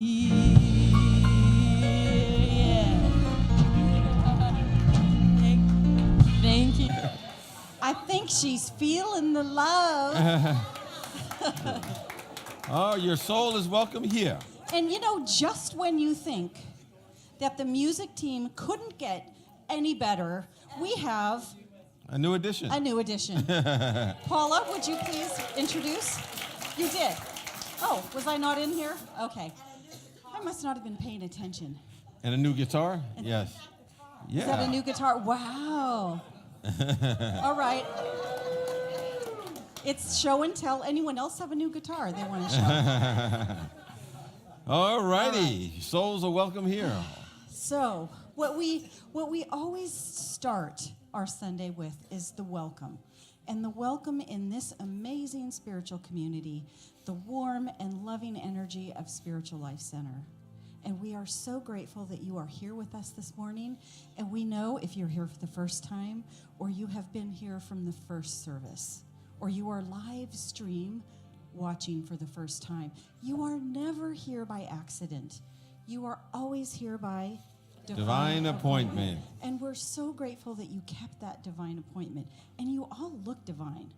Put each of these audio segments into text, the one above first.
Yeah. Thank you. I think she's feeling the love. Oh, your soul is welcome here. And you know, just when you think that the music team couldn't get any better, we have A new addition. a new addition. Paula, would you please introduce? You did. Oh, was I not in here? Okay. I must not have been paying attention. And a new guitar? Yes. Yeah. Is that a new guitar? Wow. All right. It's show and tell. Anyone else have a new guitar they want to show? All righty. Souls are welcome here. So, what we always start our Sunday with is the welcome. And the welcome in this amazing spiritual community, the warm and loving energy of Spiritual Life Center. And we are so grateful that you are here with us this morning. And we know if you're here for the first time, or you have been here from the first service, or you are live stream watching for the first time, you are never here by accident. You are always here by divine appointment. And we're so grateful that you kept that divine appointment. And you all look divine,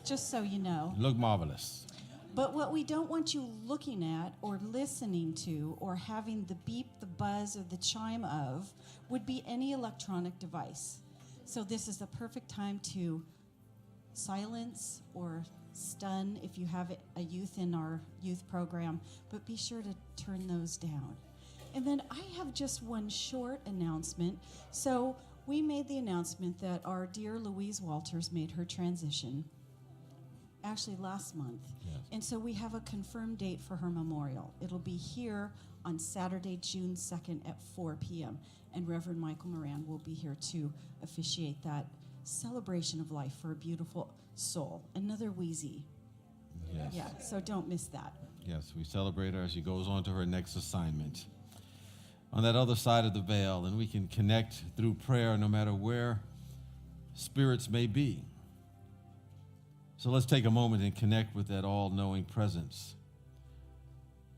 just so you know. Look marvelous. But what we don't want you looking at or listening to or having the beep, the buzz, or the chime of would be any electronic device. So this is the perfect time to silence or stun if you have a youth in our youth program, but be sure to turn those down. And then I have just one short announcement. So we made the announcement that our dear Louise Walters made her transition actually last month. Yes. And so we have a confirmed date for her memorial. It'll be here on Saturday, June 2nd at 4 p.m. And Reverend Michael Moran will be here to officiate that celebration of life for a beautiful soul. Another Wheezy. Yes. Yeah, so don't miss that. Yes, we celebrate her as she goes on to her next assignment on that other side of the veil, and we can connect through prayer no matter where spirits may be. So let's take a moment and connect with that all-knowing presence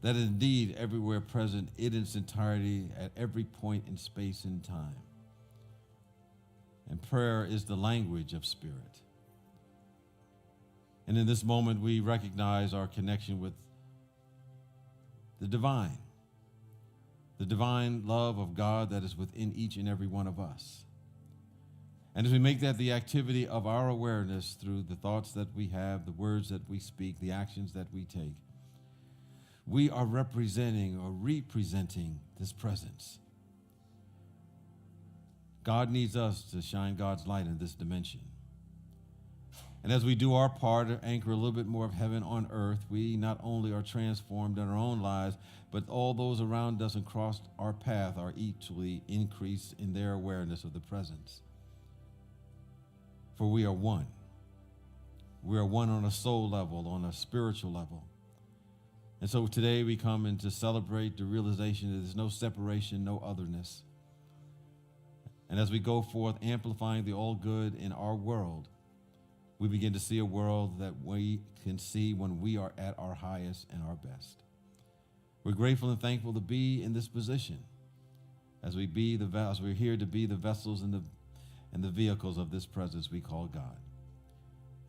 that is indeed everywhere present in its entirety at every point in space and time. And prayer is the language of spirit. And in this moment, we recognize our connection with the divine love of God that is within each and every one of us. And as we make that the activity of our awareness through the thoughts that we have, the words that we speak, the actions that we take, we are representing or representing this presence. God needs us to shine God's light in this dimension. And as we do our part to anchor a little bit more of heaven on earth, we not only are transformed in our own lives, but all those around us and across our path are equally increased in their awareness of the presence. For we are one. We are one on a soul level, on a spiritual level. And so today we come in to celebrate the realization that there's no separation, no otherness. And as we go forth amplifying the all good in our world, we begin to see a world that we can see when we are at our highest and our best. We're grateful and thankful to be in this position as we're here to be the vessels and the vehicles of this presence we call God.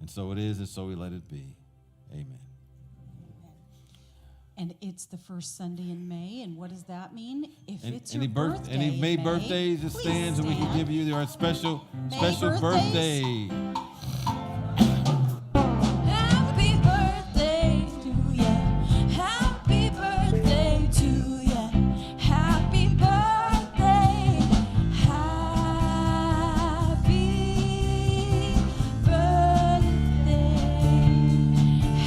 And so it is, and so we let it be. Amen. And it's the first Sunday in May, and what does that mean? If it's any your birthday any May in birthdays, it please stands, and we can give you your special birthday. Happy birthday to ya. Happy birthday to ya. Happy birthday. Happy birthday.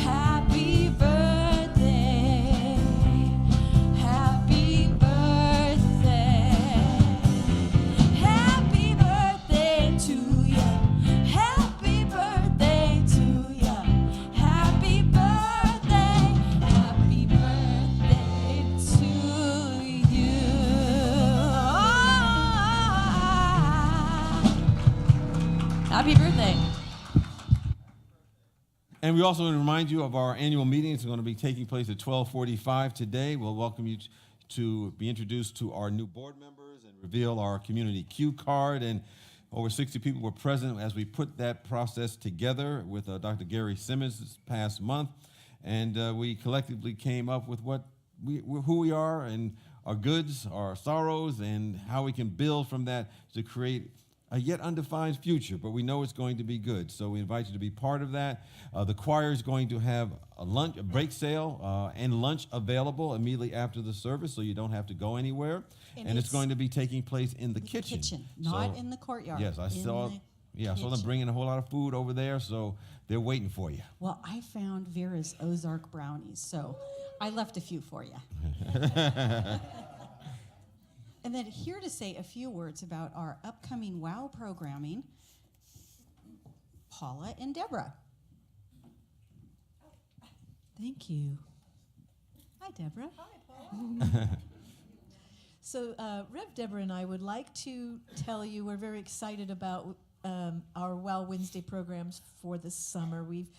Happy birthday. Happy birthday. Happy birthday to ya. And we also want to remind you of our annual meeting. It's going to be taking place at 12:45 today. We'll welcome you to be introduced to our new board members and reveal our community cue card. And over 60 people were present as we put that process together with Dr. Gary Simmons this past month. And we collectively came up with who we are and our goods, our sorrows, and how we can build from that to create a yet undefined future, but we know it's going to be good. So we invite you to be part of that. The choir is going to have a break sale, and lunch available immediately after the service, so you don't have to go anywhere. And it's going to be taking place in the kitchen. Not in the courtyard. Yes, I saw them bringing a whole lot of food over there, so they're waiting for you. Well, I found Vera's Ozark brownies, so I left a few for you. And then here to say a few words about our upcoming WOW programming, Paula and Deborah. Thank you. Hi, Deborah. Hi, Paula. So Rev Deborah and I would like to tell you we're very excited about our WOW Wednesday programs for this summer. We've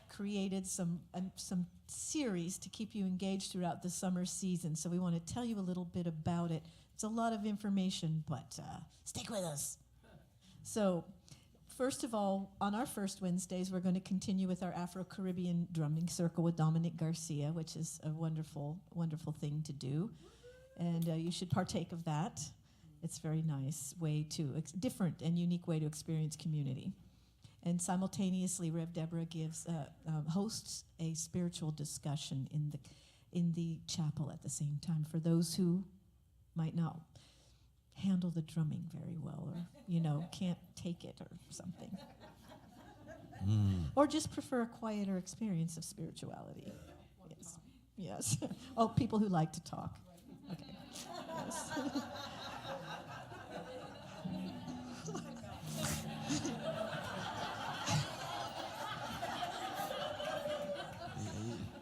created some series to keep you engaged throughout the summer season, so we want to tell you a little bit about it. It's a lot of information, but stick with us. So, first of all, on our first Wednesdays, we're going to continue with our Afro-Caribbean drumming circle with Dominic Garcia, which is a wonderful, wonderful thing to do. And you should partake of that. It's a very nice way different and unique way to experience community. And simultaneously, Rev Deborah hosts a spiritual discussion in the chapel at the same time for those who might not handle the drumming very well, or can't take it or something, or just prefer a quieter experience of spirituality. Yes. Oh, people who like to talk. Okay. Yes.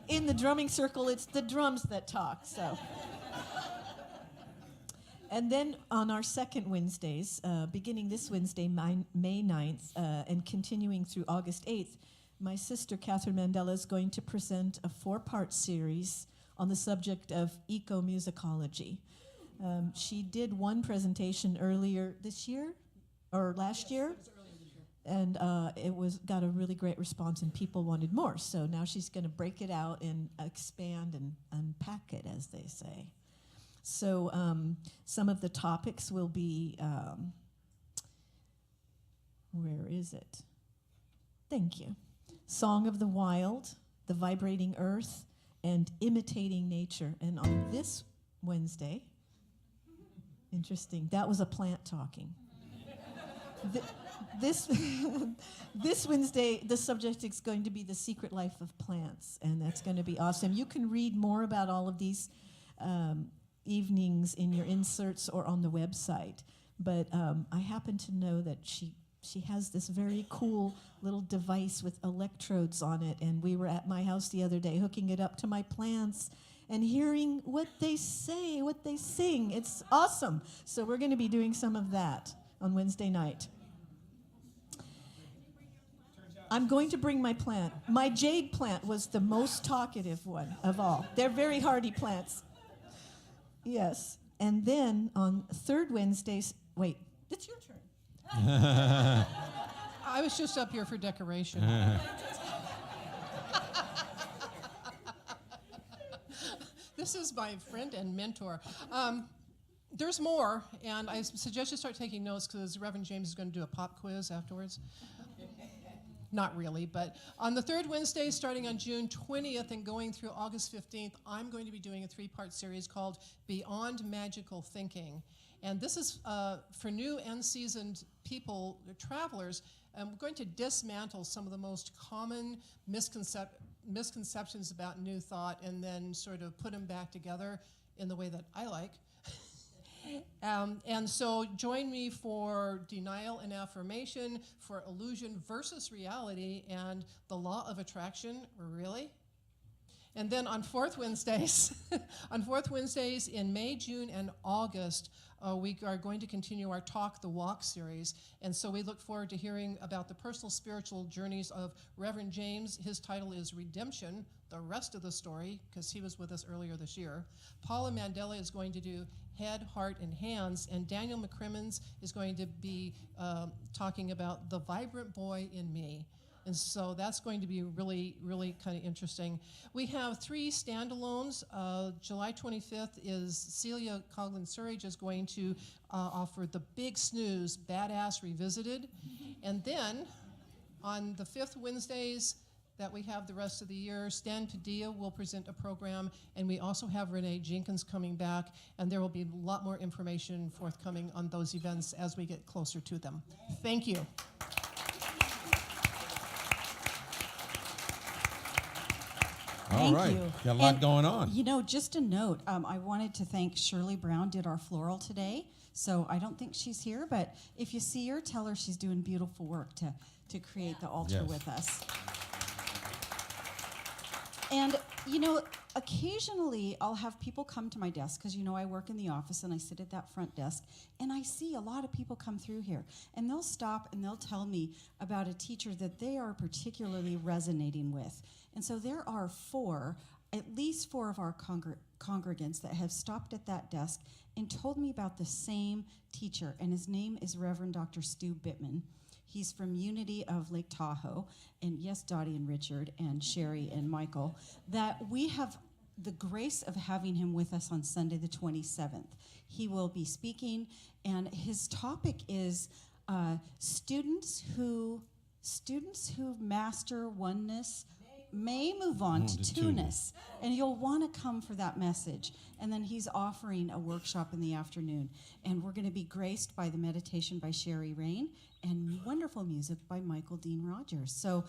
In the drumming circle, it's the drums that talk. So. And then on our second Wednesdays, beginning this Wednesday, May 9th, and continuing through August 8th, my sister, Catherine Mandela, is going to present a 4-part series on the subject of ecomusicology. She did one presentation earlier this year, or last year, and it got a really great response, and people wanted more. So now she's going to break it out and expand and unpack it, as they say. So some of the topics will be, where is it? Thank you. Song of the Wild, The Vibrating Earth, and Imitating Nature. And on this Wednesday, interesting, that was a plant talking. This Wednesday, the subject is going to be the secret life of plants, and that's going to be awesome. You can read more about all of these evenings in your inserts or on the website, but I happen to know that she has this very cool little device with electrodes on it, and we were at my house the other day hooking it up to my plants and hearing what they say, what they sing. It's awesome. So we're going to be doing some of that on Wednesday night. I'm going to bring my plant. My jade plant was the most talkative one of all. They're very hardy plants. Yes. And then on third Wednesdays, wait, it's your turn. I was just up here for decoration. This is my friend and mentor. There's more, and I suggest you start taking notes because Reverend James is going to do a pop quiz afterwards. Not really, but on the third Wednesday, starting on June 20th and going through August 15th, I'm going to be doing a 3-part series called Beyond Magical Thinking. And this is for new and seasoned people, travelers. We're going to dismantle some of the most common misconceptions about New Thought and then sort of put them back together in the way that I like. And so join me for denial and affirmation, for illusion versus reality, and the law of attraction, really? And then on fourth Wednesdays, in May, June, and August, we are going to continue our Talk the Walk series. And so we look forward to hearing about the personal spiritual journeys of Reverend James. His title is Redemption, the rest of the story, because he was with us earlier this year. Paula Mandela is going to do Head, Heart, and Hands, and Daniel McCrimmons is going to be talking about the vibrant boy in me. And so that's going to be really, really kind of interesting. We have 3 standalones. July 25th is Celia Coughlin-Surridge is going to offer The Big Snooze, Badass Revisited. And then on the 5th Wednesdays that we have the rest of the year, Stan Padilla will present a program, and we also have Renee Jenkins coming back, and there will be a lot more information forthcoming on those events as we get closer to them. Thank you. All right. you. Got a lot And, going on. You know, just a note, I wanted to thank Shirley Brown, did our floral today. So I don't think she's here, but if you see her, tell her she's doing beautiful work to create the altar Yes. with us. And, you know, occasionally I'll have people come to my desk because, you know, I work in the office and I sit at that front desk, and I see a lot of people come through here, and they'll stop and they'll tell me about a teacher that they are particularly resonating with. And so there are at least four of our congregants that have stopped at that desk and told me about the same teacher, and his name is Reverend Dr. Stu Bittman. He's from Unity of Lake Tahoe, and yes, Dottie and Richard and Sherry and Michael, that we have the grace of having him with us on Sunday the 27th. He will be speaking, and his topic is students who master oneness may move on to two-ness. And you'll want to come for that message. And then he's offering a workshop in the afternoon. And we're going to be graced by the meditation by Sherry Rain and wonderful music by Michael Dean Rogers. So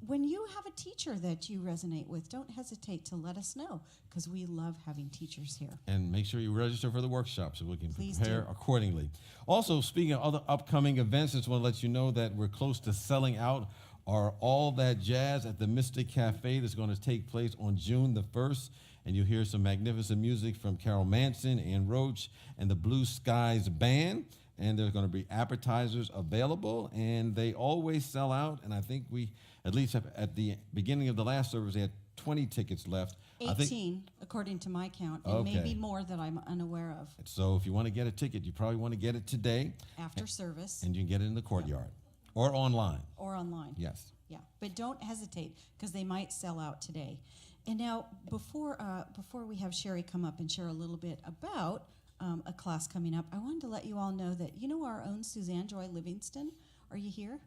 when you have a teacher that you resonate with, don't hesitate to let us know, because we love having teachers here. And make sure you register for the workshop so we can Please prepare do. accordingly. Also, speaking of other upcoming events, just want to let you know that we're close to selling out our All That Jazz at the Mystic Cafe that's going to take place on June the 1st. And you'll hear some magnificent music from Carol Manson, Ann Roach, and the Blue Skies Band. And there's going to be appetizers available, and they always sell out. And I think we, at least at the beginning of the last service, they had 20 tickets left. 18, according to my count, and Okay. maybe more that I'm unaware of. So if you want to get a ticket, you probably want to get it today. After service And you can get it in the courtyard or online. or online. Yes. Yeah, but don't hesitate, because they might sell out today. And now, before we have Sherry come up and share a little bit about a class coming up, I wanted to let you all know that, you know, our own Suzanne Joy Livingston, are you here?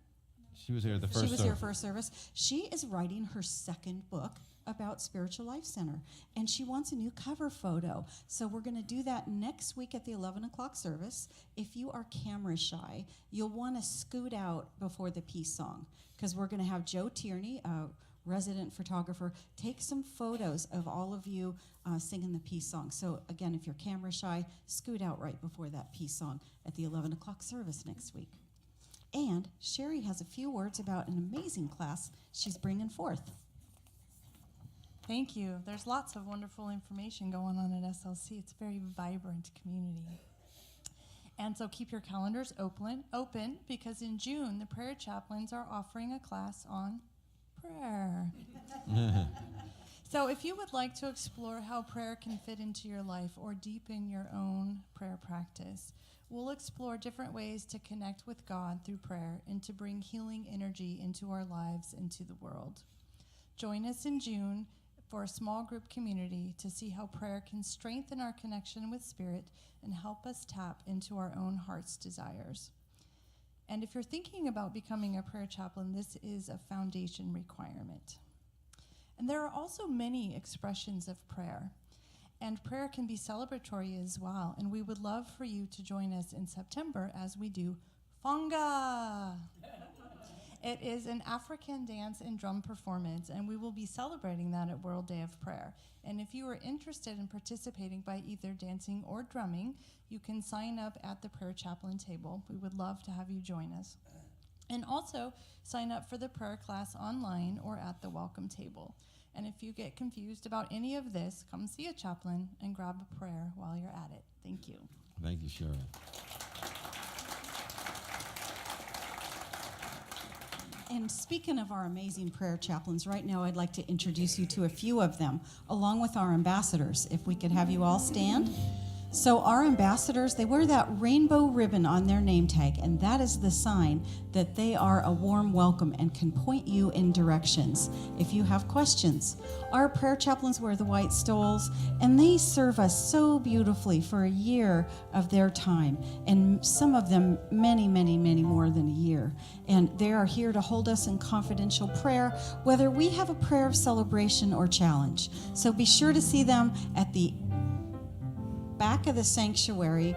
She was here at the first She was here service. first service. She is writing her second book about Spiritual Life Center, and she wants a new cover photo. So we're going to do that next week at the 11 o'clock service. If you are camera shy, you'll want to scoot out before the peace song, because we're going to have Joe Tierney, a resident photographer, take some photos of all of you singing the peace song. So again, if you're camera shy, scoot out right before that peace song at the 11 o'clock service next week. And Sherry has a few words about an amazing class she's bringing forth. Thank you. There's lots of wonderful information going on at SLC. It's a very vibrant community. And so keep your calendars open because in June, the prayer chaplains are offering a class on prayer. So if you would like to explore how prayer can fit into your life or deepen your own prayer practice, we'll explore different ways to connect with God through prayer and to bring healing energy into our lives and to the world. Join us in June for a small group community to see how prayer can strengthen our connection with Spirit and help us tap into our own heart's desires. And if you're thinking about becoming a prayer chaplain, this is a foundation requirement. And there are also many expressions of prayer. And prayer can be celebratory as well. And we would love for you to join us in September as we do Fonga. It is an African dance and drum performance, and we will be celebrating that at World Day of Prayer. And if you are interested in participating by either dancing or drumming, you can sign up at the prayer chaplain table. We would love to have you join us. And also sign up for the prayer class online or at the welcome table. And if you get confused about any of this, come see a chaplain and grab a prayer while you're at it. Thank you. Thank you, Cheryl. And speaking of our amazing prayer chaplains, right now I'd like to introduce you to a few of them, along with our ambassadors. If we could have you all stand. So our ambassadors, they wear that rainbow ribbon on their name tag, and that is the sign that they are a warm welcome and can point you in directions if you have questions. Our prayer chaplains wear the white stoles, and they serve us so beautifully for a year of their time, and some of them many, many, many more than a year. And they are here to hold us in confidential prayer, whether we have a prayer of celebration or challenge. So be sure to see them at the back of the sanctuary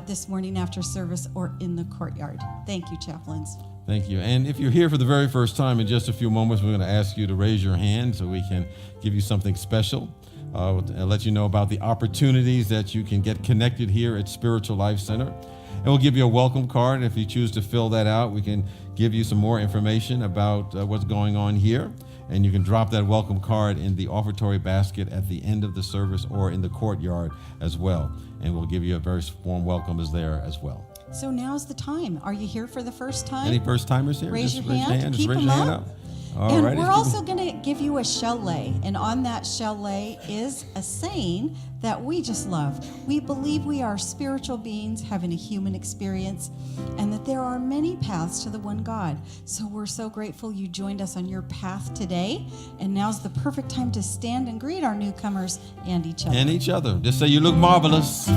this morning after service or in the courtyard. Thank you, chaplains. Thank you. And if you're here for the very first time, in just a few moments, we're going to ask you to raise your hand so we can give you something special. And let you know about the opportunities that you can get connected here at Spiritual Life Center. And we'll give you a welcome card. And if you choose to fill that out, we can give you some more information about what's going on here. And you can drop that welcome card in the offertory basket at the end of the service or in the courtyard as well. And we'll give you a very warm welcome is there as well. So now's the time. Are you here for the first time? Any first timers here? Raise Just your hand. Just Keep raise them your hand up. up. All And right. we're also going to give you a shell lay. And on that shell lay is a saying that we just love. We believe we are spiritual beings having a human experience and that there are many paths to the one God. So we're so grateful you joined us on your path today. And now's the perfect time to stand and greet our newcomers and each other. And each other. Just say you look marvelous.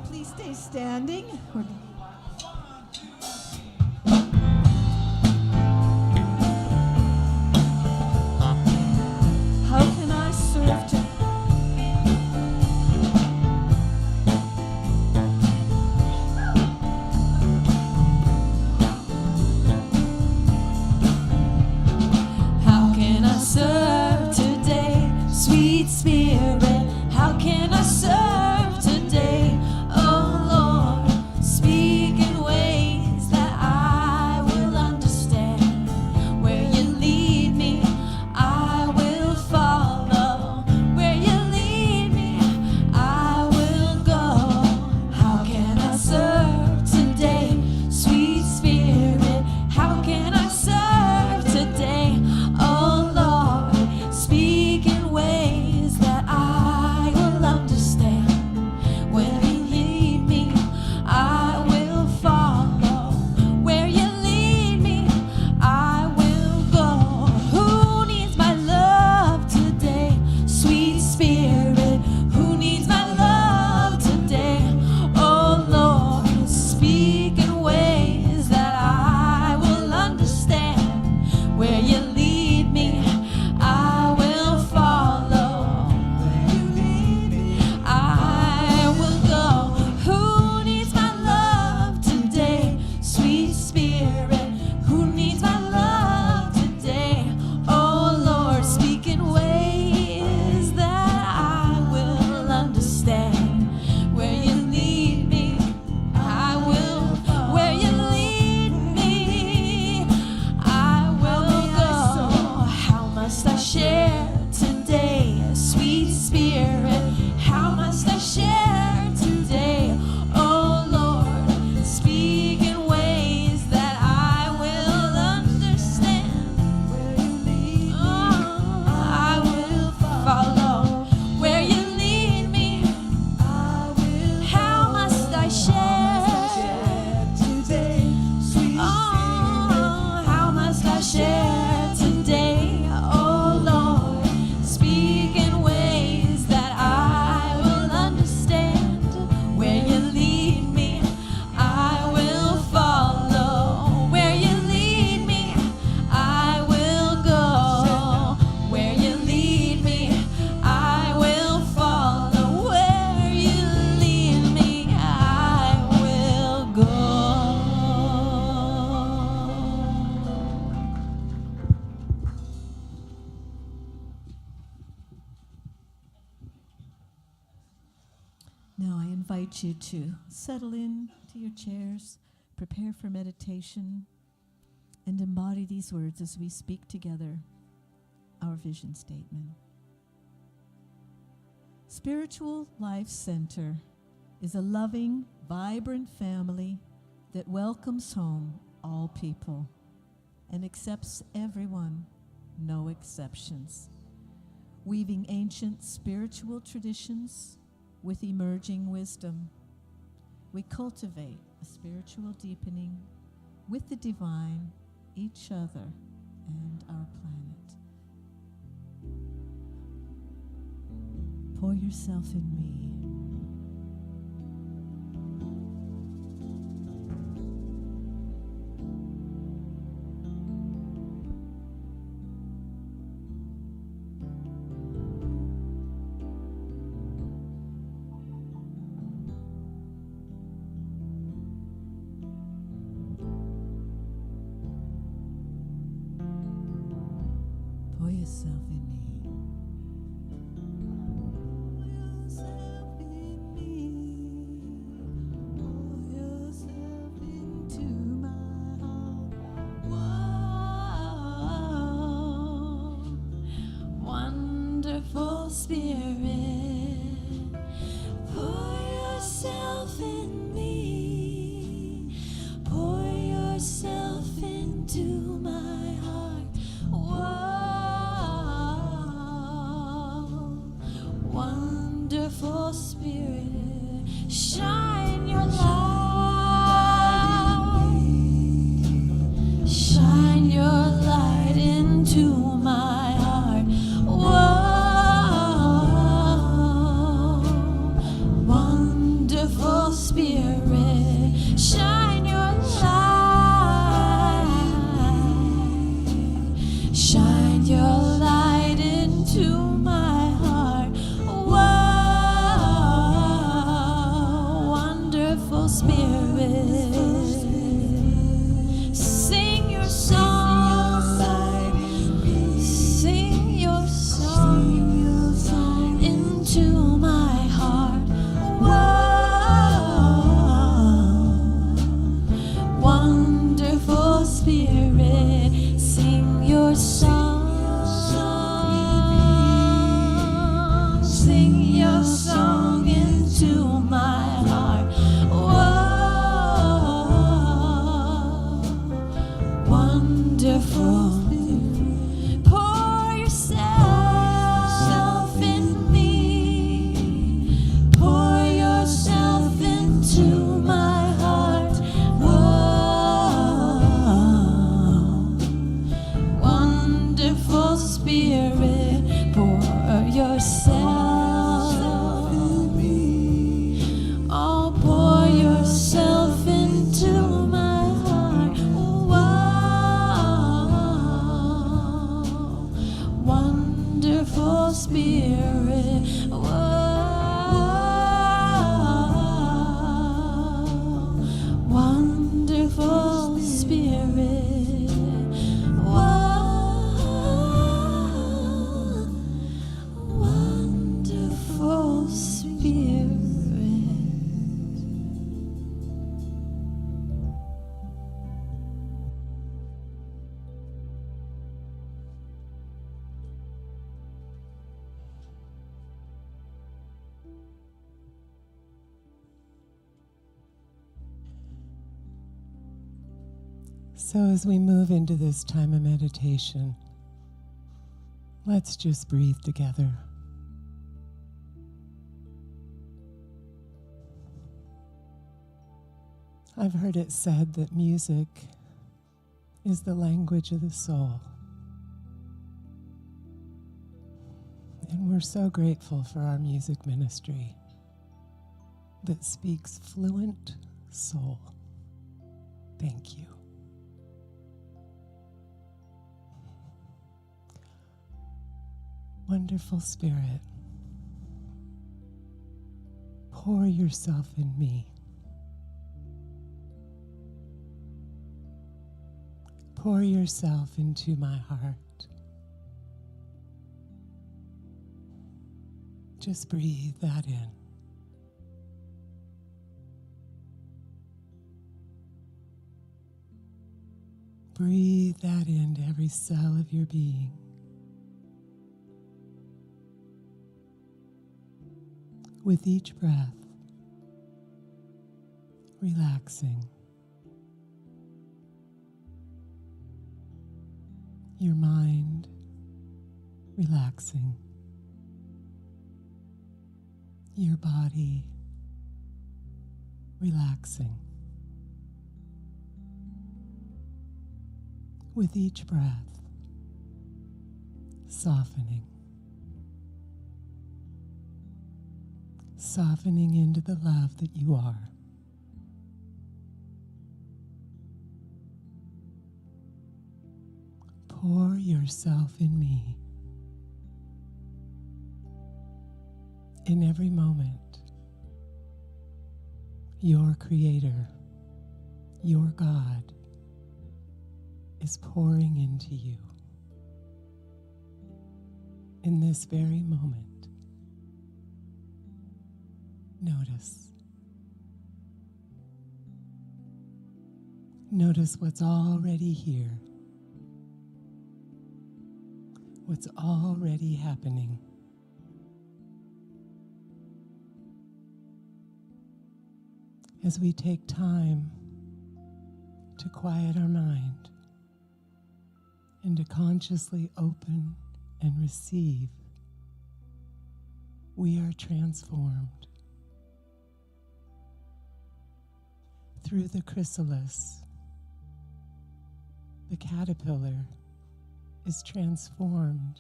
Please stay standing. How can I serve to How can I serve today, sweet Spirit? How can I serve today, oh Lord? Spirit invite you to settle in to your chairs, prepare for meditation, and embody these words as we speak together our vision statement. Spiritual Life Center is a loving, vibrant family that welcomes home all people and accepts everyone, no exceptions. Weaving ancient spiritual traditions with emerging wisdom, we cultivate a spiritual deepening with the divine, each other, and our planet. Pour yourself in me. Pour yourself in me. Pour yourself in me. Pour yourself into my heart. Whoa, wonderful Spirit. Pour yourself in me. Pour yourself into my heart. Whoa, wonderful Spirit, shine your light. Shine your light into my heart. Whoa, wonderful Spirit, shine your light. Shine your light into my heart. Whoa, wonderful Spirit. Sing your song. Sing your song into my heart. Whoa, wonderful Spirit. Sing your song. Sing your song into my heart. Whoa, wonderful. Pour yourself in me. Pour yourself into my heart. Whoa, wonderful Spirit, pour yourself in me. Oh, pour yourself into my heart. Whoa, wonderful Spirit. Whoa, wonderful Spirit. Whoa, wonderful Spirit. So, as we move into this time of meditation, let's just breathe together. I've heard it said that music is the language of the soul. And we're so grateful for our music ministry that speaks fluent soul. Thank you. Wonderful Spirit, pour yourself in me. Pour yourself into my heart. Just breathe that in. Breathe that into every cell of your being. With each breath, relaxing. Your mind relaxing. Your body relaxing. With each breath, softening. Softening into the love that you are. Pour yourself in me. In every moment, your Creator, your God, is pouring into you. In this very moment, notice. Notice what's already here, what's already happening. As we take time to quiet our mind and to consciously open and receive, we are transformed. Through the chrysalis, the caterpillar is transformed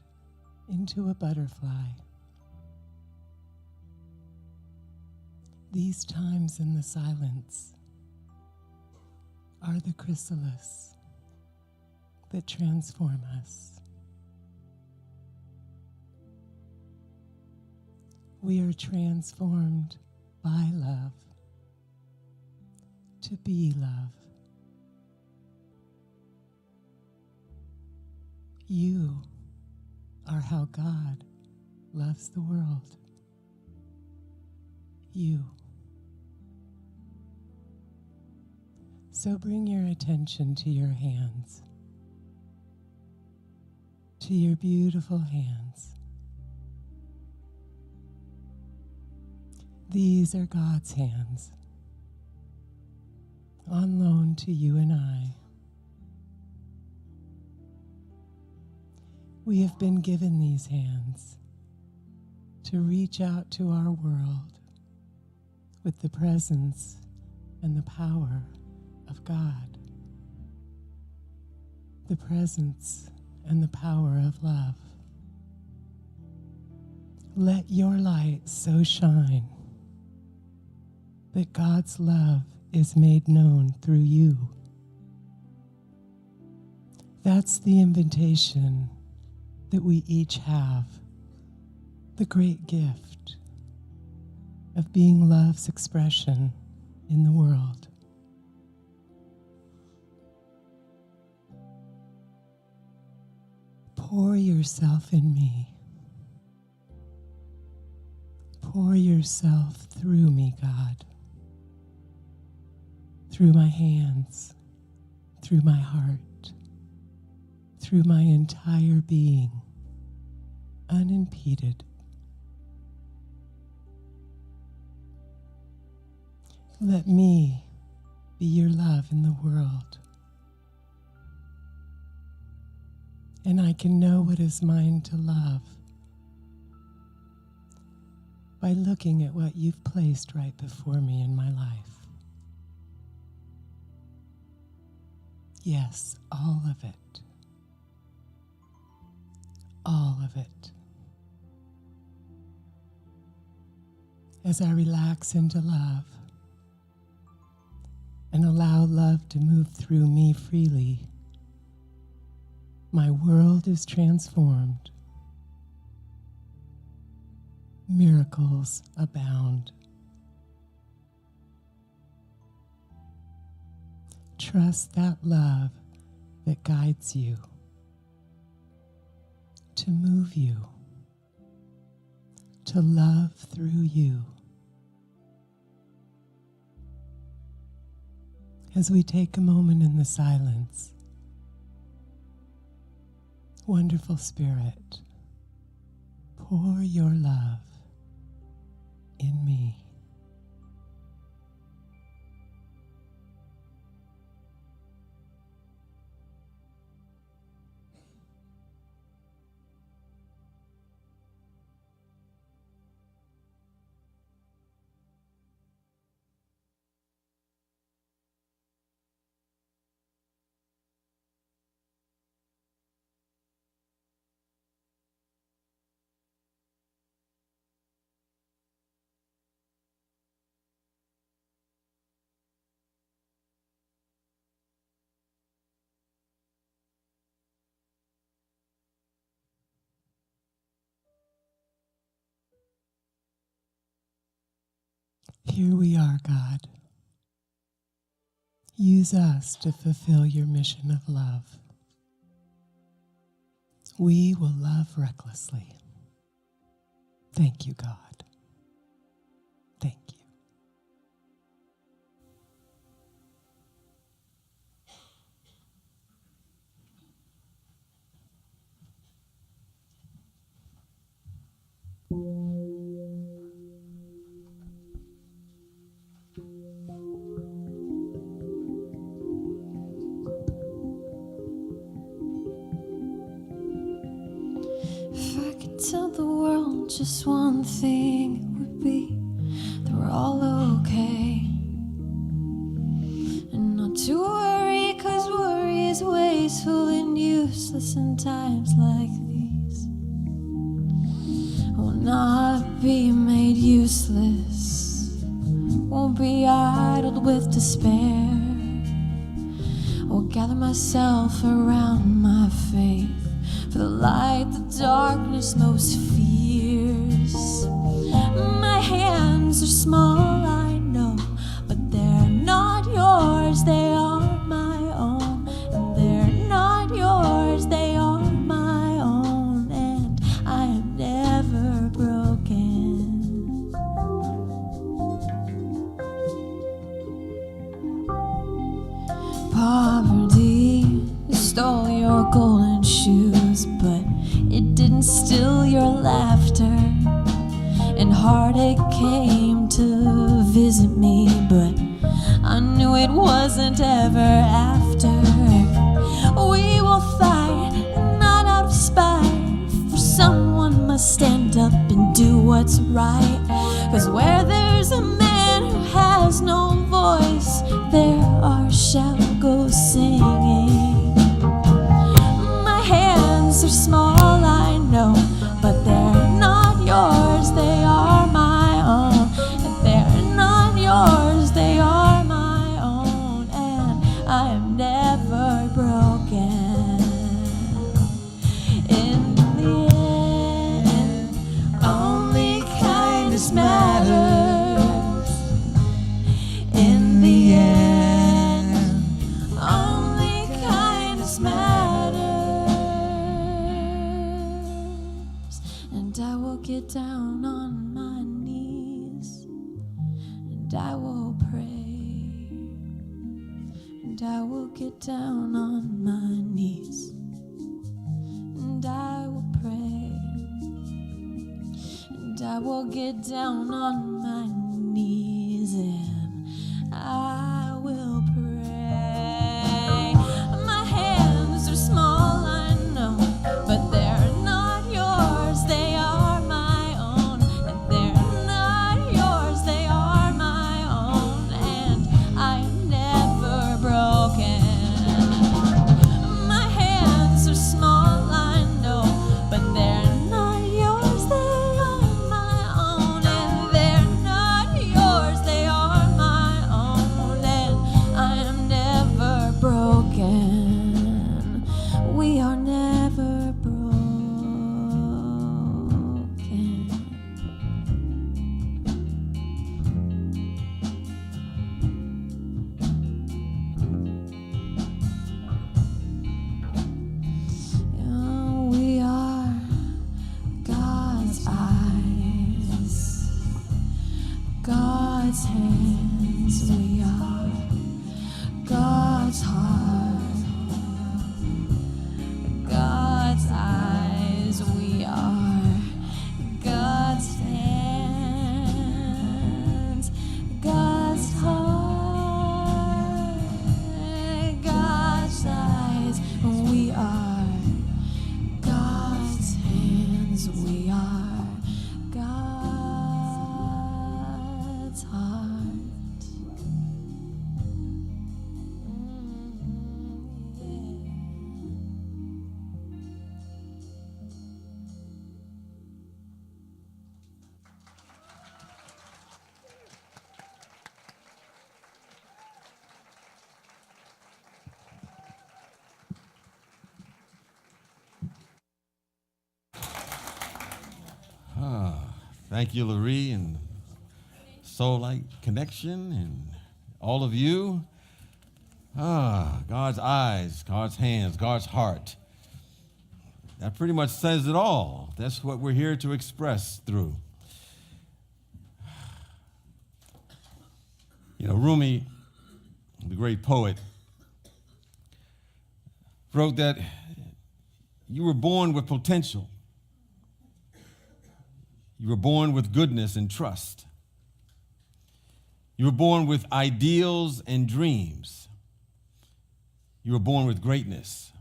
into a butterfly. These times in the silence are the chrysalis that transform us. We are transformed by love to be love. You are how God loves the world. You. So bring your attention to your hands, to your beautiful hands. These are God's hands, on loan to you and I. We have been given these hands to reach out to our world with the presence and the power of God, the presence and the power of love. Let your light so shine that God's love is made known through you. That's the invitation that we each have, the great gift of being love's expression in the world. Pour yourself in me. Pour yourself through me, God. Through my hands, through my heart, through my entire being, unimpeded. Let me be your love in the world. And I can know what is mine to love by looking at what you've placed right before me in my life. Yes, all of it. All of it. As I relax into love and allow love to move through me freely, my world is transformed. Miracles abound. Trust that love that guides you, to move you, to love through you. As we take a moment in the silence Wonderful Spirit, pour your love in me. Here we are, God. Use us to fulfill your mission of love. We will love recklessly. Thank you, God. Thank you. If I could tell the world just one thing, it would be that we're all okay. And not to worry, 'cause worry is wasteful and useless in times like these. I will not be made useless, won't be idled with despair. I will gather myself around my faith, for the light the darkness most fears. My hands are small, I know, but they're not yours, they are my own. And they're not yours, they are my own. And I am never broken. Poverty stole your golden shoes, but it didn't steal your laughter. And heartache came to visit me, but I knew it wasn't ever after. We will fight, not out of spite, for someone must stand up and do what's right. 'Cause where there's a man who has no voice, there our shall go singing. My hands are small, I know, but they're not yours, they are my own. And they're not yours, they are my own. And I am never broken. In the end, only kindness matters. In the end, only kindness matters. And I will get down on my knees, and I will pray. And I will get down on my knees, and I will pray. And I will get down on my knees, and I will pray. My hands are small, I know, but they're not yours, they are my own. And they're not yours, they are my own. And I am never broken. My hands are small, I know, but they're not yours, they are my own. And they're not Thank you, Laurie, and Soul Light Connection, and all of you. God's eyes, God's hands, God's heart. That pretty much says it all. That's what we're here to express through. You know, Rumi, the great poet, wrote that you were born with potential. You were born with goodness and trust. You were born with ideals and dreams. You were born with greatness.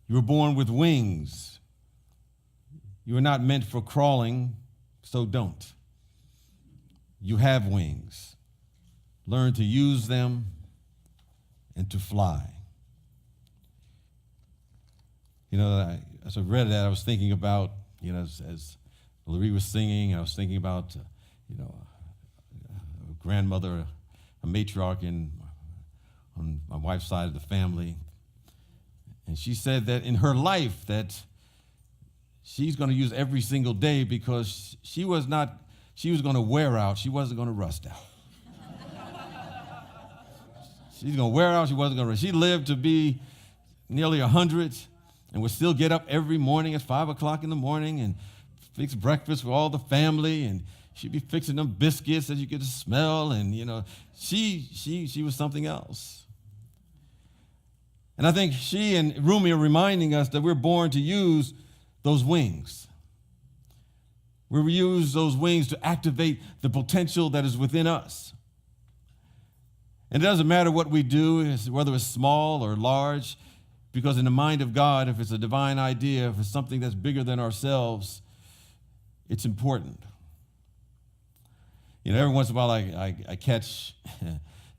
You were born with wings. You were not meant for crawling, so don't. You have wings. Learn to use them and to fly. You know, as I read that, I was thinking about, you know, as Laurie was singing, I was thinking about, a grandmother, a matriarch on my wife's side of the family. And she said that in her life that she's going to use every single day because she was going to wear out. She wasn't going to rust out. She's going to wear out. She wasn't going to rust. She lived to be nearly 100 and would still get up every morning at 5 o'clock in the morning and fix breakfast for all the family. And she'd be fixing them biscuits that you could smell. And, you know, she was something else. And I think she and Rumi are reminding us that we're born to use those wings. We use those wings to activate the potential that is within us. And it doesn't matter what we do, whether it's small or large, because in the mind of God, if it's a divine idea, if it's something that's bigger than ourselves, it's important. You know, every once in a while I catch,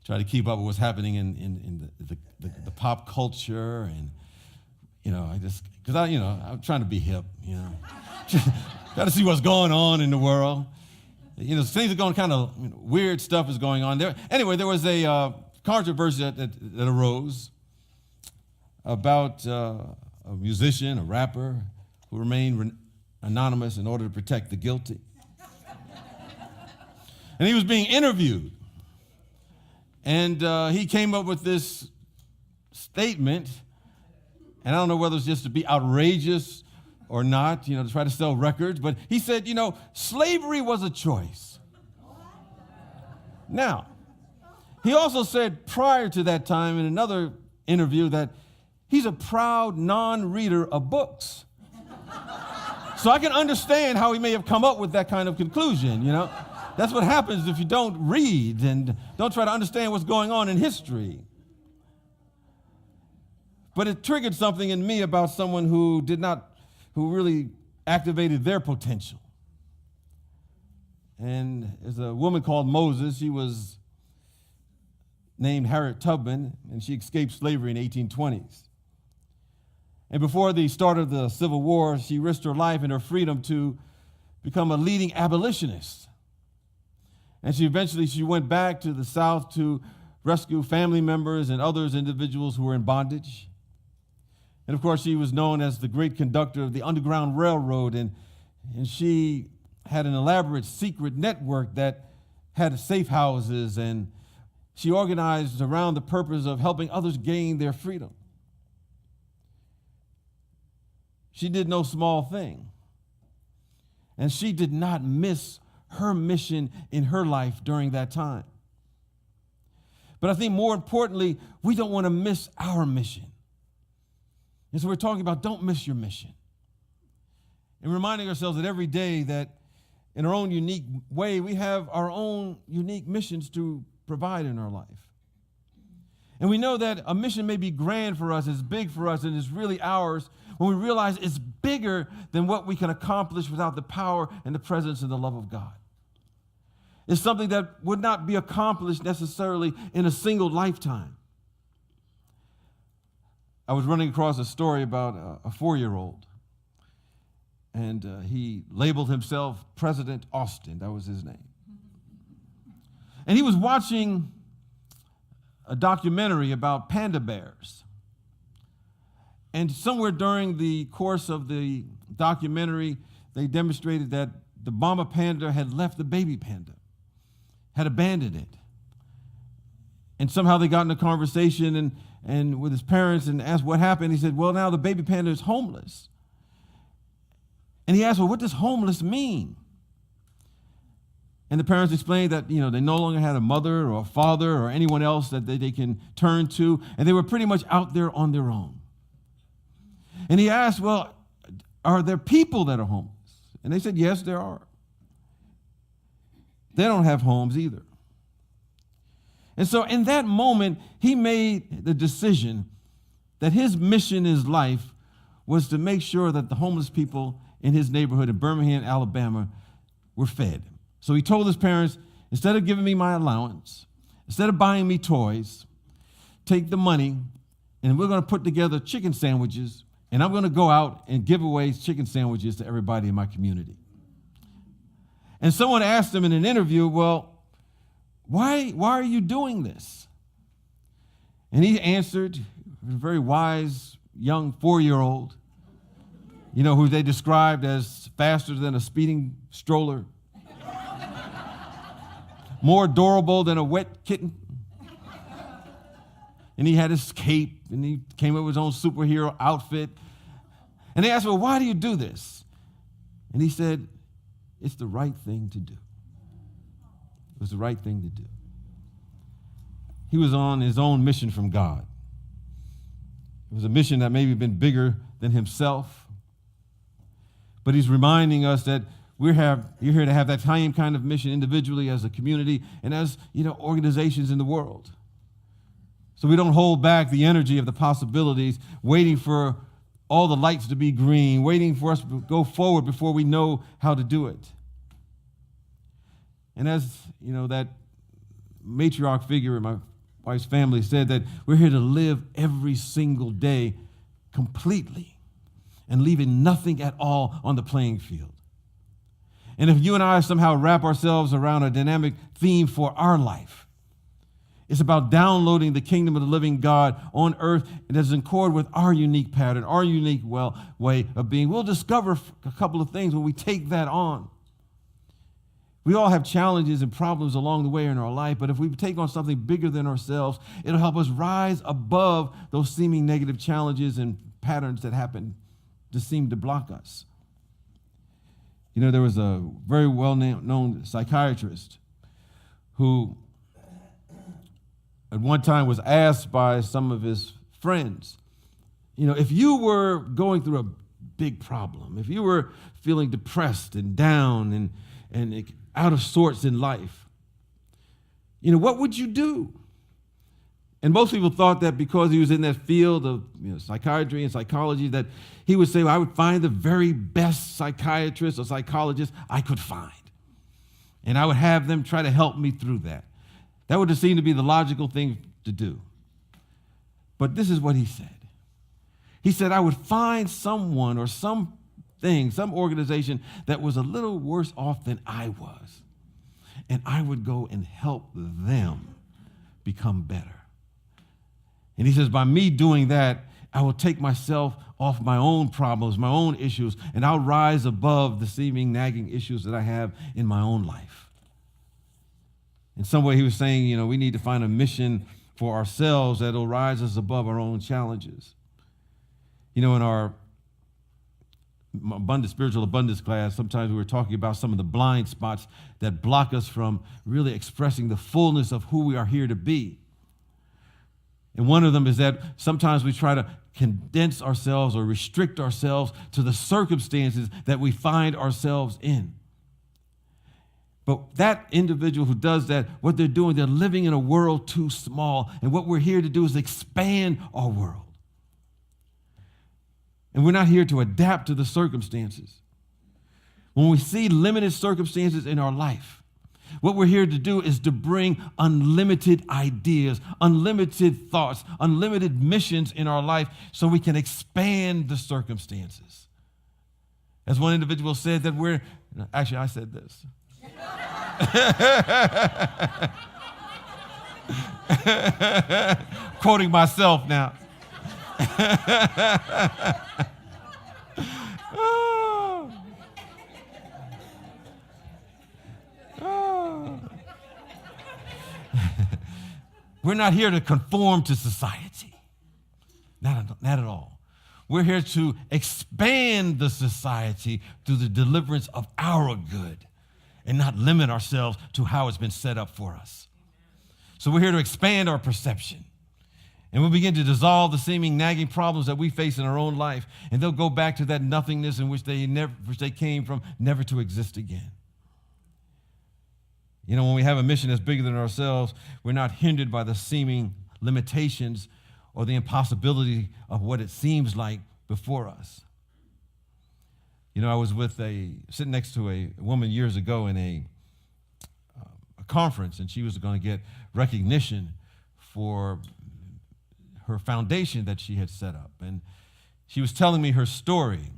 try to keep up with what's happening in the pop culture, and, you know, I'm trying to be hip, you know. Got to see what's going on in the world. You know, things are going kind of, weird stuff is going on there. Anyway, there was a controversy that arose about a musician, a rapper, who remained anonymous in order to protect the guilty. And he was being interviewed. And he came up with this statement, and I don't know whether it's just to be outrageous or not, you know, to try to sell records, but he said, you know, slavery was a choice. Now, he also said prior to that time in another interview that he's a proud non-reader of books. So I can understand how he may have come up with that kind of conclusion, you know. That's what happens if you don't read and don't try to understand what's going on in history. But it triggered something in me about someone who really activated their potential. And there's a woman called Moses. She was named Harriet Tubman, and she escaped slavery in the 1820s. And before the start of the Civil War, she risked her life and her freedom to become a leading abolitionist. And she went back to the South to rescue family members and others individuals who were in bondage. And of course, she was known as the great conductor of the Underground Railroad, and she had an elaborate secret network that had safe houses, and she organized around the purpose of helping others gain their freedom. She did no small thing, and she did not miss her mission in her life during that time. But I think more importantly, we don't want to miss our mission. And so we're talking about don't miss your mission. And reminding ourselves that every day that in our own unique way, we have our own unique missions to provide in our life. And we know that a mission may be grand for us, it's big for us, and it's really ours when we realize it's bigger than what we can accomplish without the power and the presence and the love of God. It's something that would not be accomplished necessarily in a single lifetime. I was running across a story about a 4-year-old, and he labeled himself President Austin. That was his name. And he was watching a documentary about panda bears. And somewhere during the course of the documentary, they demonstrated that the mama panda had left the baby panda, had abandoned it. And somehow they got in a conversation and with his parents and asked what happened. He said, well, now the baby panda is homeless. And he asked, well, what does homeless mean? And the parents explained that, they no longer had a mother or a father or anyone else that they can turn to, and they were pretty much out there on their own. And he asked, well, are there people that are homeless? And they said, yes, there are. They don't have homes either. And so in that moment, he made the decision that his mission in his life was to make sure that the homeless people in his neighborhood in Birmingham, Alabama, were fed. So he told his parents, instead of giving me my allowance, instead of buying me toys, take the money and we're going to put together chicken sandwiches, and I'm going to go out and give away chicken sandwiches to everybody in my community. And someone asked him in an interview, well, why are you doing this? And he answered, a very wise young 4-year-old, who they described as faster than a speeding stroller, more adorable than a wet kitten. And he had his cape, and he came up with his own superhero outfit. And they asked, well, why do you do this? And he said, it's the right thing to do. It was the right thing to do. He was on his own mission from God. It was a mission that maybe been bigger than himself. But he's reminding us that you're here to have that same kind of mission individually, as a community, and as organizations in the world. So we don't hold back the energy of the possibilities, waiting for all the lights to be green, waiting for us to go forward before we know how to do it. And as that matriarch figure in my wife's family said, that we're here to live every single day completely and leaving nothing at all on the playing field. And if you and I somehow wrap ourselves around a dynamic theme for our life, it's about downloading the kingdom of the living God on earth, and that's in accord with our unique pattern, our unique way of being. We'll discover a couple of things when we take that on. We all have challenges and problems along the way in our life, but if we take on something bigger than ourselves, it'll help us rise above those seeming negative challenges and patterns that happen to seem to block us. There was a very well-known psychiatrist who at one time was asked by some of his friends, if you were going through a big problem, if you were feeling depressed and down and out of sorts in life, what would you do? And most people thought that because he was in that field of psychiatry and psychology, that he would say, well, I would find the very best psychiatrist or psychologist I could find. And I would have them try to help me through that. That would have seemed to be the logical thing to do. But this is what he said. He said, I would find someone or something, some organization that was a little worse off than I was. And I would go and help them become better. And he says, by me doing that, I will take myself off my own problems, my own issues, and I'll rise above the seeming nagging issues that I have in my own life. In some way, he was saying, we need to find a mission for ourselves that will rise us above our own challenges. In our spiritual abundance class, sometimes we were talking about some of the blind spots that block us from really expressing the fullness of who we are here to be. And one of them is that sometimes we try to condense ourselves or restrict ourselves to the circumstances that we find ourselves in. But that individual who does that, what they're doing, they're living in a world too small. And what we're here to do is expand our world. And we're not here to adapt to the circumstances. When we see limited circumstances in our life, what we're here to do is to bring unlimited ideas, unlimited thoughts, unlimited missions in our life so we can expand the circumstances. As one individual said that actually I said this. Quoting myself now. We're not here to conform to society. Not at all. We're here to expand the society through the deliverance of our good and not limit ourselves to how it's been set up for us. So we're here to expand our perception. And we'll begin to dissolve the seeming nagging problems that we face in our own life. And they'll go back to that nothingness in which they came from, never to exist again. You know, when we have a mission that's bigger than ourselves, we're not hindered by the seeming limitations or the impossibility of what it seems like before us. You know, I was sitting next to a woman years ago in a conference, and she was going to get recognition for her foundation that she had set up. And she was telling me her story.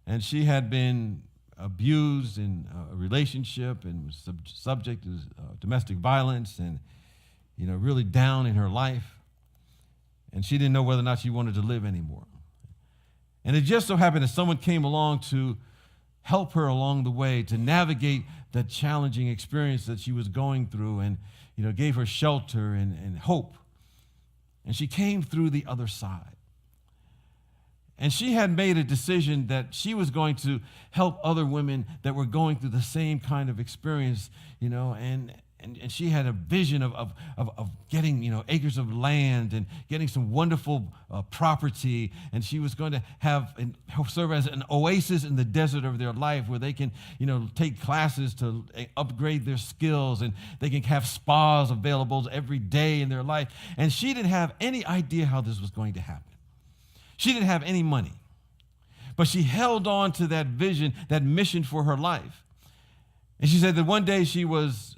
And she had been abused in a relationship and was subject to domestic violence and, you know, really down in her life. And she didn't know whether or not she wanted to live anymore. And it just so happened that someone came along to help her along the way, to navigate that challenging experience that she was going through, and, you know, gave her shelter and hope. And she came through the other side. And she had made a decision that she was going to help other women that were going through the same kind of experience, you know, and she had a vision of getting, you know, acres of land and getting some wonderful property. And she was going to serve as an oasis in the desert of their life where they can, you know, take classes to upgrade their skills, and they can have spas available every day in their life. And she didn't have any idea how this was going to happen. She didn't have any money, but she held on to that vision, that mission for her life. And she said that one day she was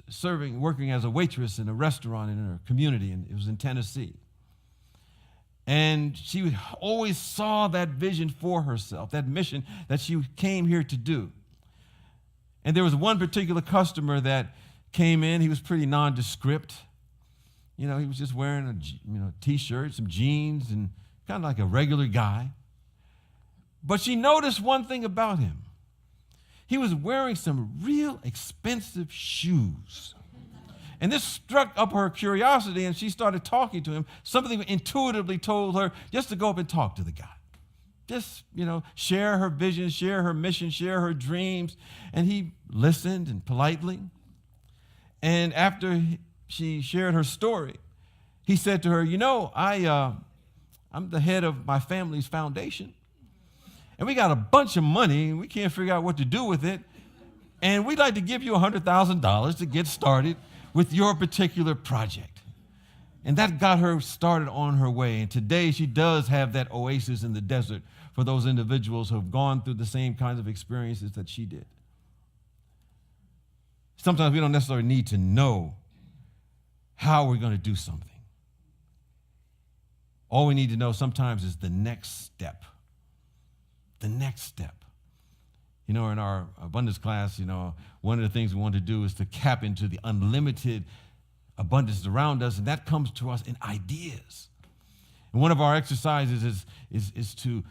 working as a waitress in a restaurant in her community, and it was in Tennessee. And she always saw that vision for herself, that mission that she came here to do. And there was one particular customer that came in. He was pretty nondescript. You know, he was just wearing a T-shirt, some jeans, and kind of like a regular guy. But she noticed one thing about him. He was wearing some real expensive shoes. And this struck up her curiosity, and she started talking to him. Something intuitively told her just to go up and talk to the guy. Just, you know, share her vision, share her mission, share her dreams. And he listened and politely. And after she shared her story, he said to her, you know, I'm the head of my family's foundation. And we got a bunch of money, and we can't figure out what to do with it. And we'd like to give you $100,000 to get started with your particular project. And that got her started on her way. And today she does have that oasis in the desert for those individuals who have gone through the same kinds of experiences that she did. Sometimes we don't necessarily need to know how we're going to do something. All we need to know sometimes is the next step. The next step. You know, in our abundance class, you know, one of the things we want to do is to tap into the unlimited abundance around us, and that comes to us in ideas. And one of our exercises is to,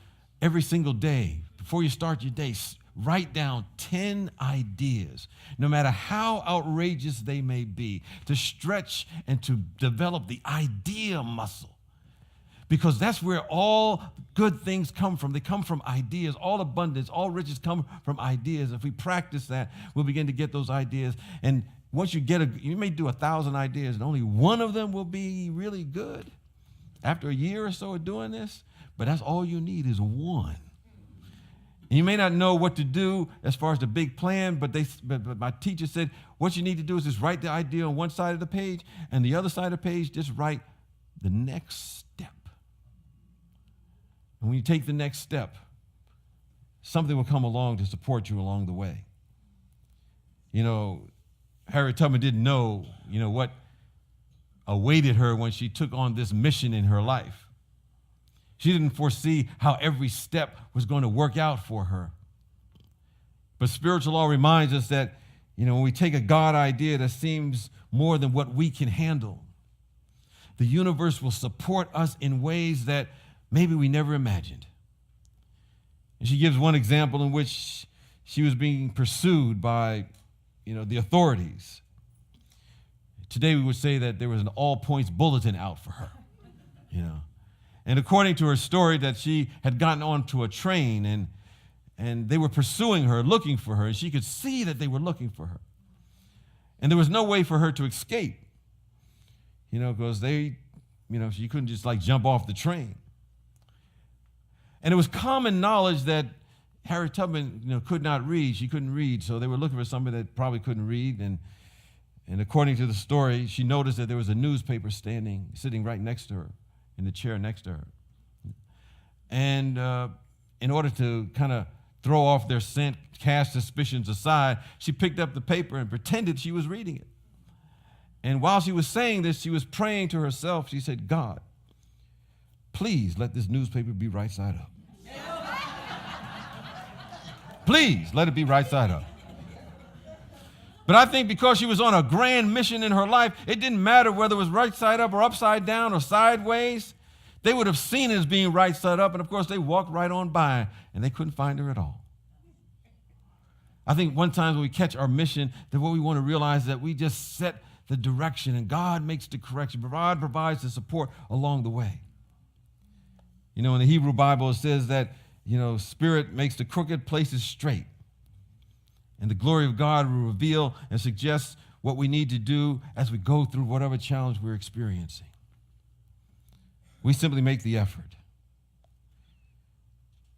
every single day, before you start your day, write down 10 ideas, no matter how outrageous they may be, to stretch and to develop the idea muscle. Because that's where all good things come from. They come from ideas. All abundance, all riches come from ideas. If we practice that, we'll begin to get those ideas. And once you may do 1,000 ideas, and only one of them will be really good after a year or so of doing this. But that's all you need is one. And you may not know what to do as far as the big plan, but my teacher said what you need to do is just write the idea on one side of the page, and the other side of the page, just write the next step. And when you take the next step, something will come along to support you along the way. You know, Harriet Tubman didn't know, you know, what awaited her when she took on this mission in her life. She didn't foresee how every step was going to work out for her. But spiritual law reminds us that, you know, when we take a God idea that seems more than what we can handle, the universe will support us in ways that maybe we never imagined. And she gives one example in which she was being pursued by, you know, the authorities. Today we would say that there was an all points bulletin out for her, And according to her story, that she had gotten onto a train and they were pursuing her, looking for her, and she could see that they were looking for her. And there was no way for her to escape, because she couldn't just jump off the train. And it was common knowledge that Harriet Tubman, could not read. She couldn't read, so they were looking for somebody that probably couldn't read. And according to the story, she noticed that there was a newspaper sitting right next to her, in the chair next to her. And in order to kind of throw off their scent, cast suspicions aside, she picked up the paper and pretended she was reading it. And while she was saying this, she was praying to herself. She said, God, please let this newspaper be right side up. Please let it be right side up. But I think because she was on a grand mission in her life, it didn't matter whether it was right side up or upside down or sideways. They would have seen it as being right side up, and of course they walked right on by, and they couldn't find her at all. I think one time when we catch our mission, that what we want to realize is that we just set the direction, and God makes the correction. God provides the support along the way. In the Hebrew Bible, it says that, Spirit makes the crooked places straight. And the glory of God will reveal and suggest what we need to do as we go through whatever challenge we're experiencing. We simply make the effort.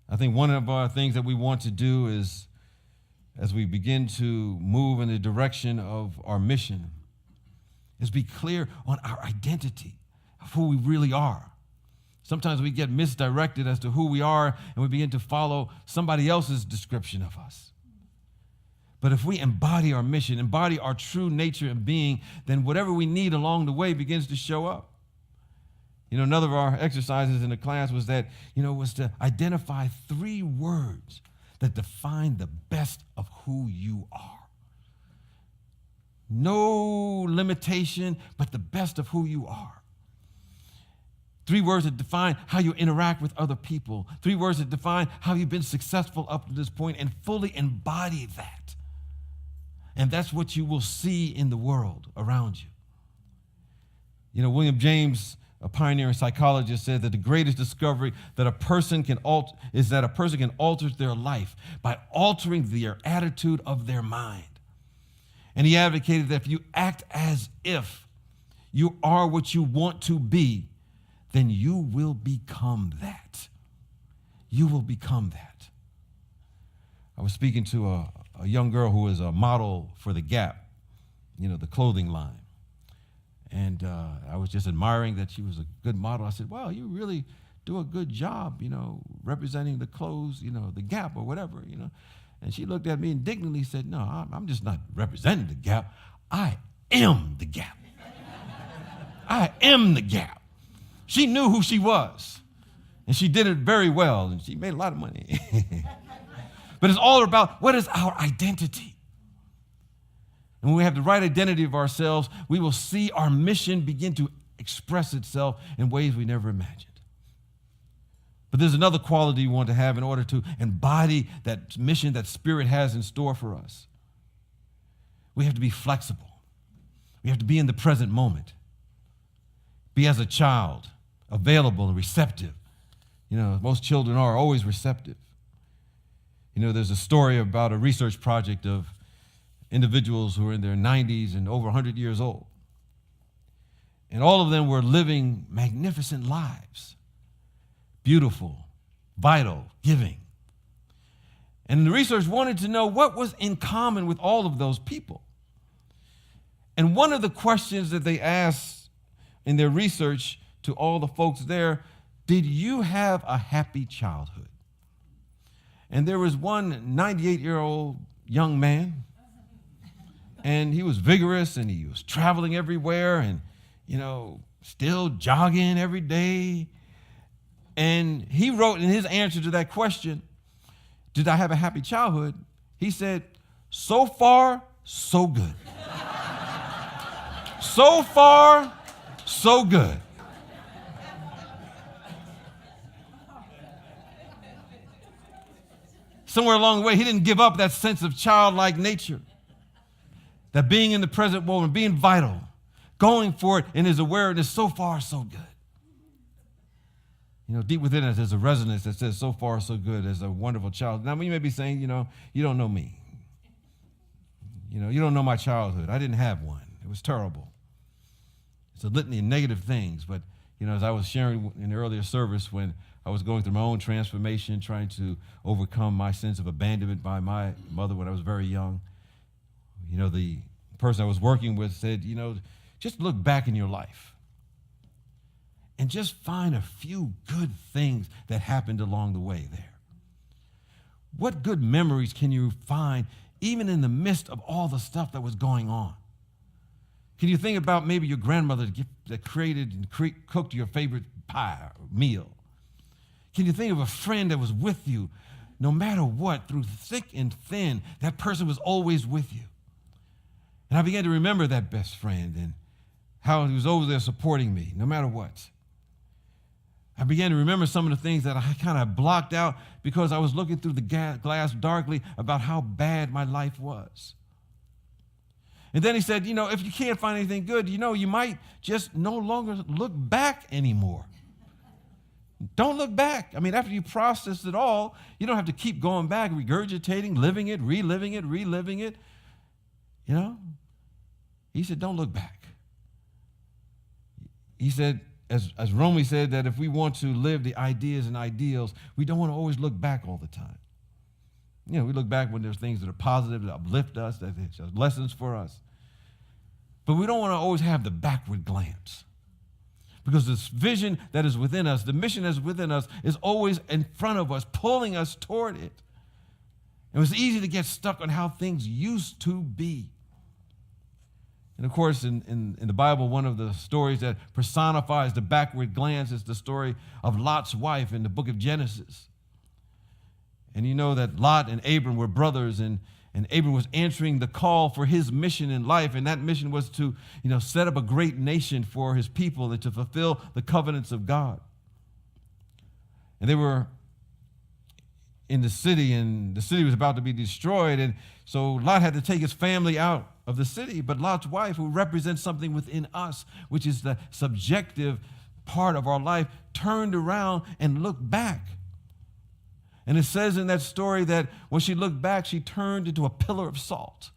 I think one of our things that we want to do is, as we begin to move in the direction of our mission, is be clear on our identity of who we really are. Sometimes we get misdirected as to who we are, and we begin to follow somebody else's description of us. But if we embody our mission, embody our true nature and being, then whatever we need along the way begins to show up. Another of our exercises in the class was that, was to identify 3 words that define the best of who you are. No limitation, but the best of who you are. 3 words that define how you interact with other people. 3 words that define how you've been successful up to this point, and fully embody that. And that's what you will see in the world around you. William James, a pioneering psychologist, said that the greatest discovery that a person can alter their life by altering their attitude of their mind. And he advocated that if you act as if you are what you want to be, then you will become that. You will become that. I was speaking to a young girl who was a model for the Gap, the clothing line. And I was just admiring that she was a good model. I said, wow, you really do a good job, representing the clothes, the Gap or whatever, And she looked at me indignantly and said, no, I'm just not representing the Gap. I am the Gap. I am the Gap. She knew who she was, and she did it very well, and she made a lot of money. But it's all about, what is our identity? And when we have the right identity of ourselves, we will see our mission begin to express itself in ways we never imagined. But there's another quality we want to have in order to embody that mission that Spirit has in store for us. We have to be flexible. We have to be in the present moment. Be as a child, available and receptive. Most children are always receptive. There's a story about a research project of individuals who are in their 90s and over 100 years old. And all of them were living magnificent lives. Beautiful, vital, giving. And the research wanted to know what was in common with all of those people. And one of the questions that they asked in their research to all the folks there, did you have a happy childhood? And there was one 98-year-old young man, and he was vigorous, and he was traveling everywhere, and, still jogging every day. And he wrote in his answer to that question, did I have a happy childhood? He said, so far, so good. So far, so good. Somewhere along the way, he didn't give up that sense of childlike nature, that being in the present moment, being vital, going for it in his awareness, so far, so good. You know, deep within us, there's a resonance that says, so far, so good, as a wonderful child. Now, you may be saying, you know, you don't know me. You know, you don't know my childhood. I didn't have one. It was terrible. It's a litany of negative things. But, you know, as I was sharing in the earlier service, when I was going through my own transformation, trying to overcome my sense of abandonment by my mother when I was very young, you know, the person I was working with said, you know, just look back in your life and just find a few good things that happened along the way there. What good memories can you find even in the midst of all the stuff that was going on? Can you think about maybe your grandmother that created and cooked your favorite pie or meal? Can you think of a friend that was with you no matter what, through thick and thin? That person was always with you. And I began to remember that best friend and how he was over there supporting me no matter what. I began to remember some of the things that I kind of blocked out because I was looking through the glass darkly about how bad my life was. And then he said, you know, if you can't find anything good, you know, you might just no longer look back anymore. Don't look back. I mean, after you process it all, you don't have to keep going back, regurgitating, living it, reliving it. You know? He said, don't look back. He said, as Romy said, that if we want to live the ideas and ideals, we don't want to always look back all the time. You know, we look back when there's things that are positive, that uplift us, that there's lessons for us. But we don't want to always have the backward glance. Because this vision that is within us, the mission that is within us, is always in front of us, pulling us toward it. It was easy to get stuck on how things used to be. And of course, in the Bible, one of the stories that personifies the backward glance is the story of Lot's wife in the book of Genesis. And you know that Lot and Abram were brothers, and Abram was answering the call for his mission in life, and that mission was to, you know, set up a great nation for his people and to fulfill the covenants of God. And they were in the city, and the city was about to be destroyed, and so Lot had to take his family out of the city. But Lot's wife, who represents something within us, which is the subjective part of our life, turned around and looked back. And it says in that story that when she looked back, she turned into a pillar of salt.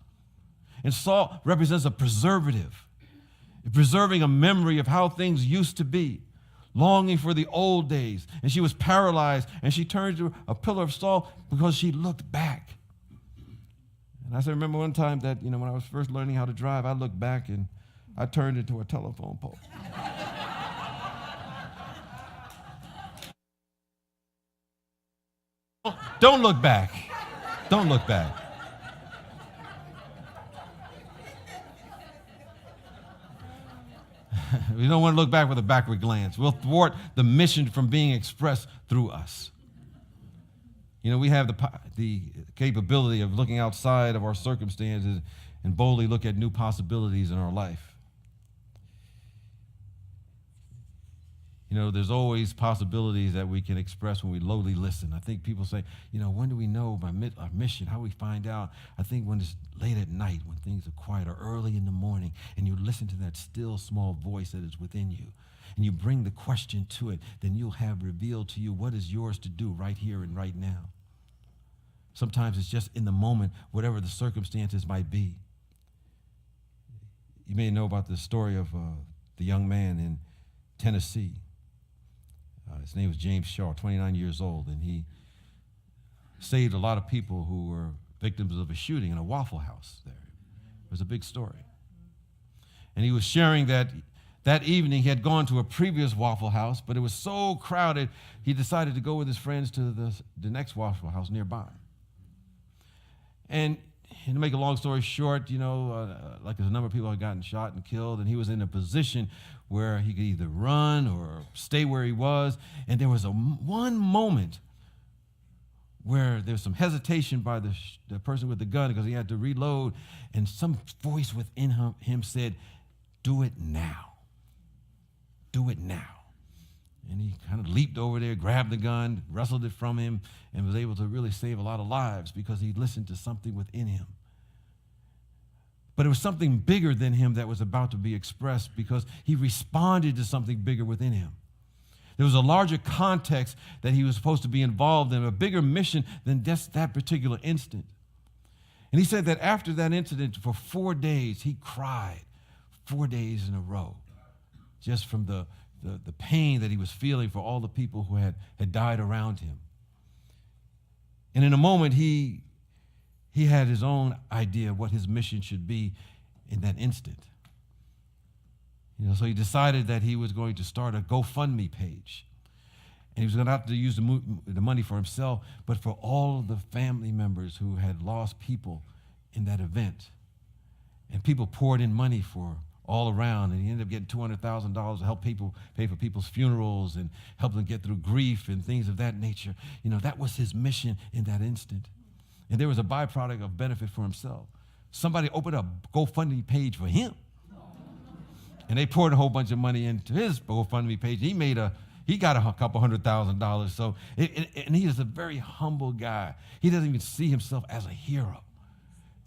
And salt represents a preservative, preserving a memory of how things used to be, longing for the old days. And she was paralyzed, and she turned into a pillar of salt because she looked back. And I remember one time that, you know, when I was first learning how to drive, I looked back and I turned into a telephone pole. Don't look back. Don't look back. We don't want to look back with a backward glance. We'll thwart the mission from being expressed through us. You know, we have the capability of looking outside of our circumstances and boldly look at new possibilities in our life. You know, there's always possibilities that we can express when we lowly listen. I think people say, you know, when do we know our mission? How do we find out? I think when it's late at night, when things are quiet, or early in the morning, and you listen to that still small voice that is within you, and you bring the question to it, then you'll have revealed to you what is yours to do right here and right now. Sometimes it's just in the moment, whatever the circumstances might be. You may know about the story of the young man in Tennessee. His name was James Shaw, 29 years old, and he saved a lot of people who were victims of a shooting in a Waffle House there. It was a big story. And he was sharing that evening he had gone to a previous Waffle House, but it was so crowded, he decided to go with his friends to the next Waffle House nearby. And to make a long story short, you know, like there's a number of people had gotten shot and killed, and he was in a position where he could either run or stay where he was. And there was one moment where there was some hesitation by the person with the gun because he had to reload, and some voice within him said, "Do it now. Do it now." And he kind of leaped over there, grabbed the gun, wrestled it from him, and was able to really save a lot of lives because he listened to something within him. But it was something bigger than him that was about to be expressed because he responded to something bigger within him. There was a larger context that he was supposed to be involved in, a bigger mission than just that particular instant. And he said that after that incident, for 4 days, he cried 4 days in a row, just from the pain that he was feeling for all the people who had died around him. And in a moment, he had his own idea of what his mission should be in that instant. So he decided that he was going to start a GoFundMe page. And he was going to have to use the money for himself, but for all of the family members who had lost people in that event. And people poured in money for all around, and he ended up getting $200,000 to help people pay for people's funerals and help them get through grief and things of that nature. That was his mission in that instant. And there was a byproduct of benefit for himself. Somebody opened a GoFundMe page for him. And they poured a whole bunch of money into his GoFundMe page. He got a couple $100,000. So, and he is a very humble guy. He doesn't even see himself as a hero,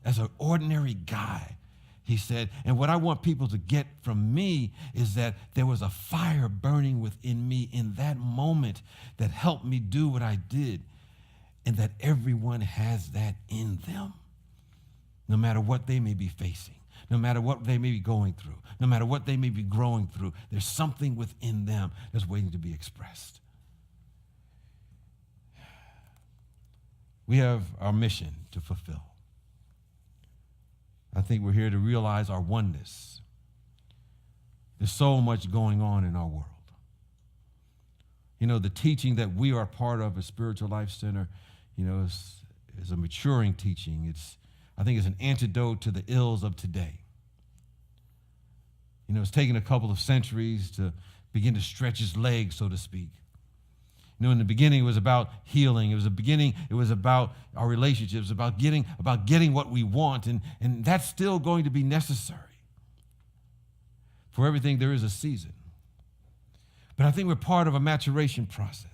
as an ordinary guy. He said, and what I want people to get from me is that there was a fire burning within me in that moment that helped me do what I did, and that everyone has that in them, no matter what they may be facing. No matter what they may be going through, no matter what they may be growing through, there's something within them that's waiting to be expressed. We have our mission to fulfill. I think we're here to realize our oneness. There's so much going on in our world. The teaching that we are part of at Spiritual Life Center, is a maturing teaching. I think it's an antidote to the ills of today. It's taken a couple of centuries to begin to stretch its legs, so to speak. In the beginning, it was about healing. It was about our relationships, about getting what we want, and that's still going to be necessary. For everything, there is a season. But I think we're part of a maturation process.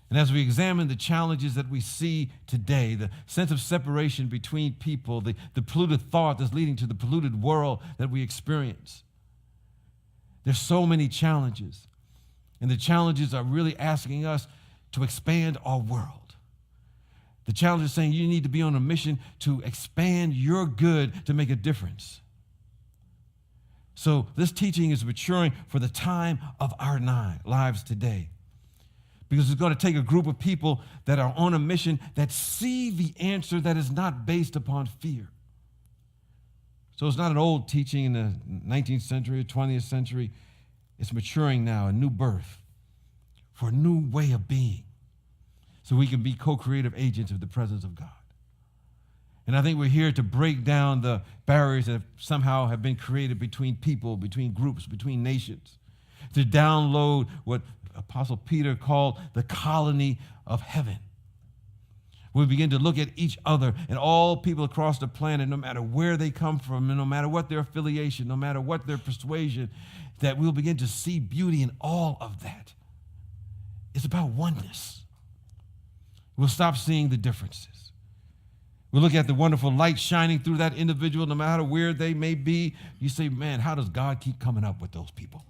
And as we examine the challenges that we see today, the sense of separation between people, the polluted thought that's leading to the polluted world that we experience, there's so many challenges. And the challenges are really asking us to expand our world. The challenge is saying you need to be on a mission to expand your good to make a difference. So this teaching is maturing for the time of our lives today. Because it's going to take a group of people that are on a mission that see the answer that is not based upon fear. So it's not an old teaching in the 19th century or 20th century. It's maturing now, a new birth for a new way of being, so we can be co-creative agents of the presence of God. And I think we're here to break down the barriers that somehow have been created between people, between groups, between nations, to download what Apostle Peter called the colony of heaven. We begin to look at each other and all people across the planet, no matter where they come from, and no matter what their affiliation, no matter what their persuasion, that we'll begin to see beauty in all of that. It's about oneness. We'll stop seeing the differences. We'll look at the wonderful light shining through that individual, no matter where they may be. You say, man, how does God keep coming up with those people?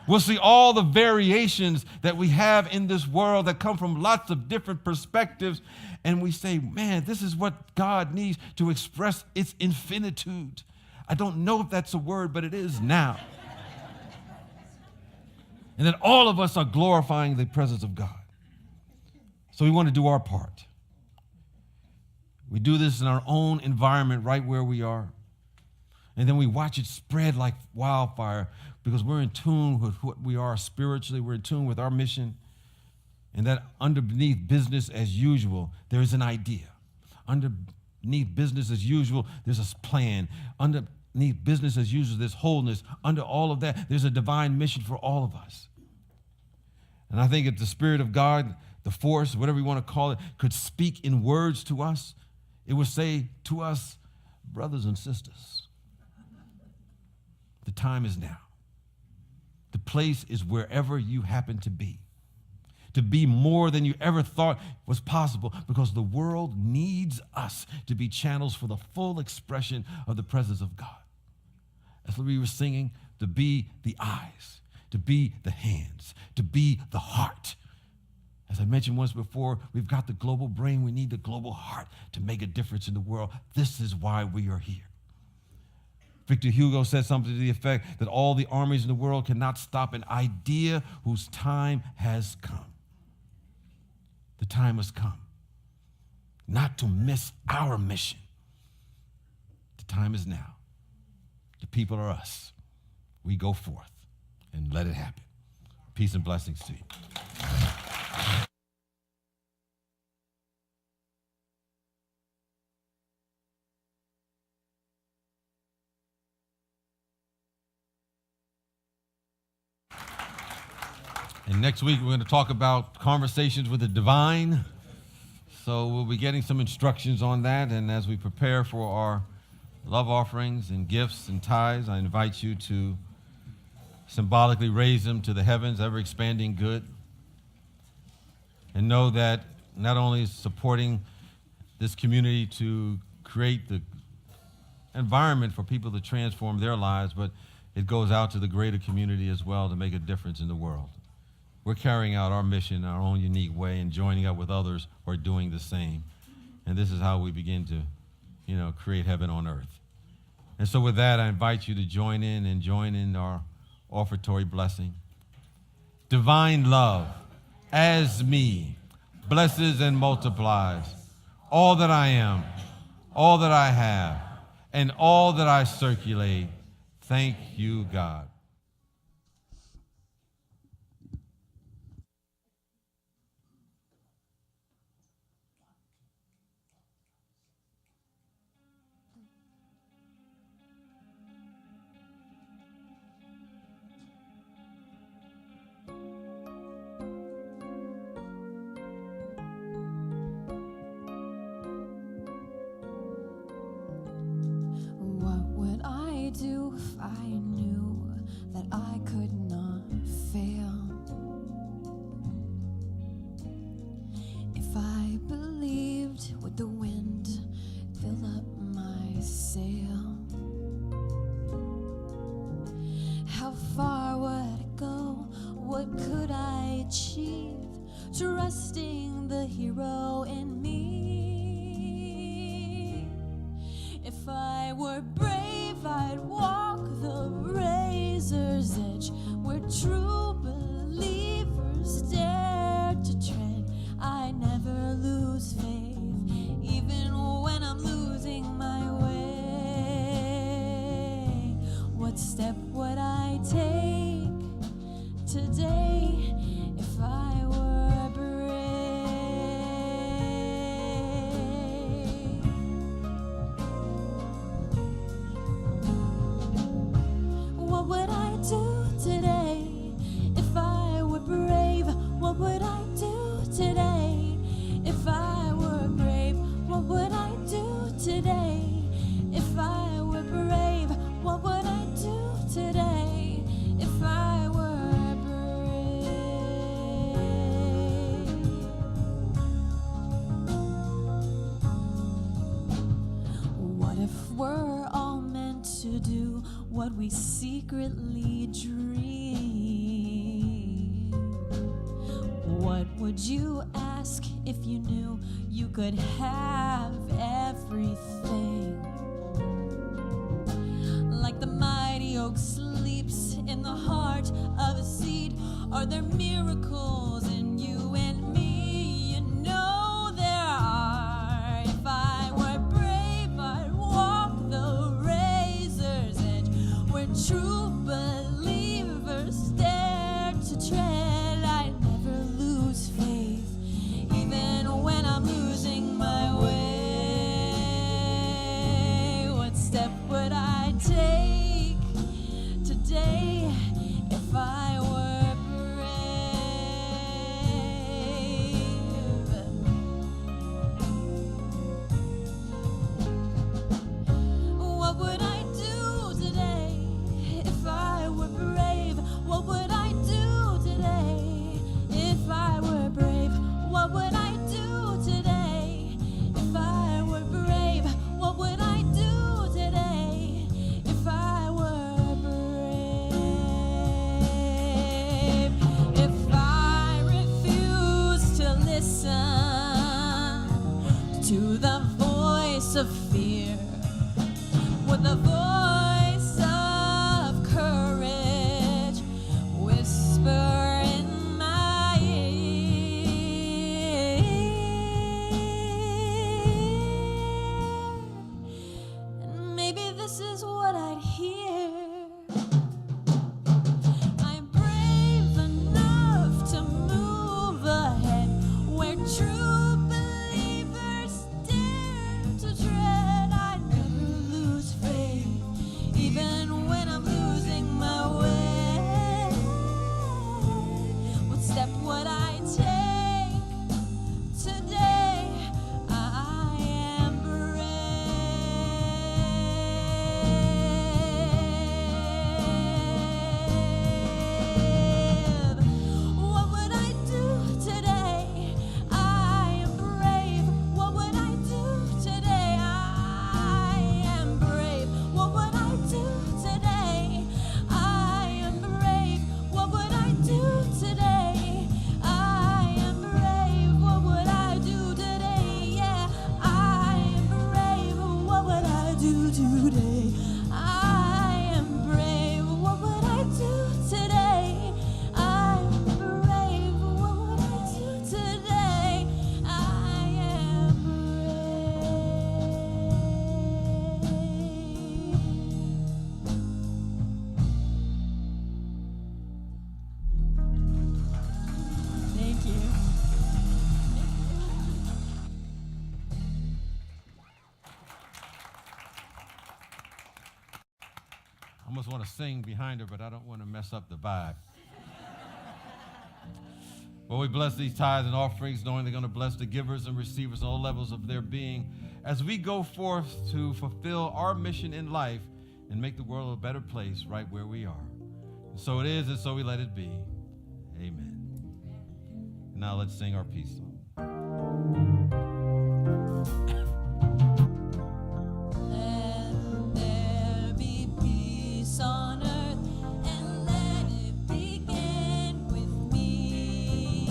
We'll see all the variations that we have in this world that come from lots of different perspectives. And we say, man, this is what God needs to express its infinitude. I don't know if that's a word, but it is now. And that all of us are glorifying the presence of God. So we want to do our part. We do this in our own environment right where we are. And then we watch it spread like wildfire because we're in tune with what we are spiritually. We're in tune with our mission. And that underneath business as usual, there is an idea. Underneath business as usual, there's a plan. Underneath business as usual, there's wholeness. Under all of that, there's a divine mission for all of us. And I think if the Spirit of God, the force, whatever you want to call it, could speak in words to us, it would say to us, brothers and sisters, the time is now. The place is wherever you happen to be to be more than you ever thought was possible, because the world needs us to be channels for the full expression of the presence of God. As we were singing, to be the eyes, to be the hands, to be the heart. As I mentioned once before, we've got the global brain. We need the global heart to make a difference in the world. This is why we are here. Victor Hugo said something to the effect that all the armies in the world cannot stop an idea whose time has come. The time has come not to miss our mission. The time is now. The people are us. We go forth and let it happen. Peace and blessings to you. And next week, we're going to talk about conversations with the divine. So we'll be getting some instructions on that. And as we prepare for our love offerings and gifts and tithes, I invite you to symbolically raise them to the heavens, ever-expanding good. And know that not only is supporting this community to create the environment for people to transform their lives, but it goes out to the greater community as well to make a difference in the world. We're carrying out our mission in our own unique way and joining up with others who are doing the same. And this is how we begin to, create heaven on earth. And so with that, I invite you to join in our offertory blessing. Divine love, as me, blesses and multiplies all that I am, all that I have, and all that I circulate. Thank you, God. Do if I knew that I could not fail? If I believed with the wind fill up my sail, how far would I go? What could I achieve? Trusting the hero in me. If I were brave, I'd walk the razor's edge where true believers dare to tread. I never lose faith, even when I'm losing my way. What step would I take today if I were brave? What would I do today if I were brave? What would I do today if I were brave? What would I do today if I were brave? What would I do today if I were brave? What if we're all meant to do what we secretly dream? What would you ask if you knew you could have everything? Like the mighty oak sleeps in the heart of a seed, are there miracles in you and me? You know there are. If I were brave, I'd walk the razor's edge where true believers dare to tread. I never lose faith, even when I'm losing my way. What step would I take today if I were brave? of fear with a voice of courage whisper in my ear. And maybe this is what I'd hear. I'm brave enough to move ahead where true believers dare to tread. I never lose faith, even when I'm losing my way. What step would I take today? I am brave. What would I do today? I am brave. What would I do today? I am brave. What would I do today? I am brave. What would I do today? I am brave. What would I do today? Yeah, I am brave. What would I do today? I am brave. What would I do today? I'm brave. What would I do today? I am brave. Thank you. I almost want to sing behind her, but I don't want to mess up the vibe. Well, we bless these tithes and offerings, knowing they're going to bless the givers and receivers on all levels of their being as we go forth to fulfill our mission in life and make the world a better place right where we are. And so it is, and so we let it be. Amen. Now let's sing our peace song. Let there be peace on earth, and let it begin with me.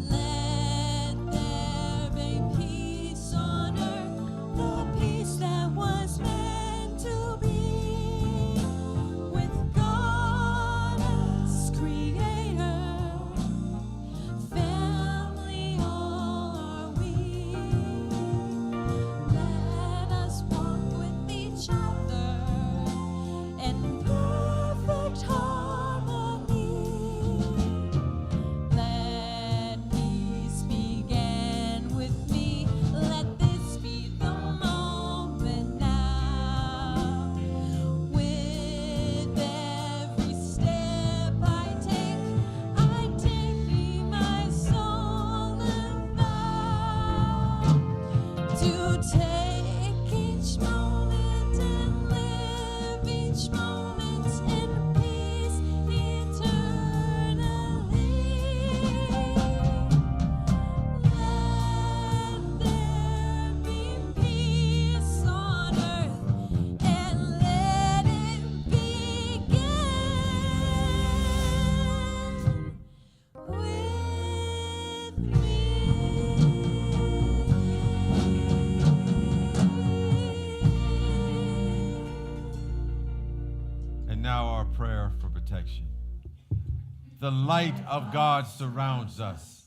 Let there be peace on earth, the peace that was meant to be with God as creator. Family all are we. Let us walk with each other in perfect harmony. Let peace begin with me. Let this be the moment now. With every step I take me my soul and vow to take each moment and live each moment in peace eternally. Let there be peace on earth, and let it begin with And now our prayer for protection. The light of God surrounds us.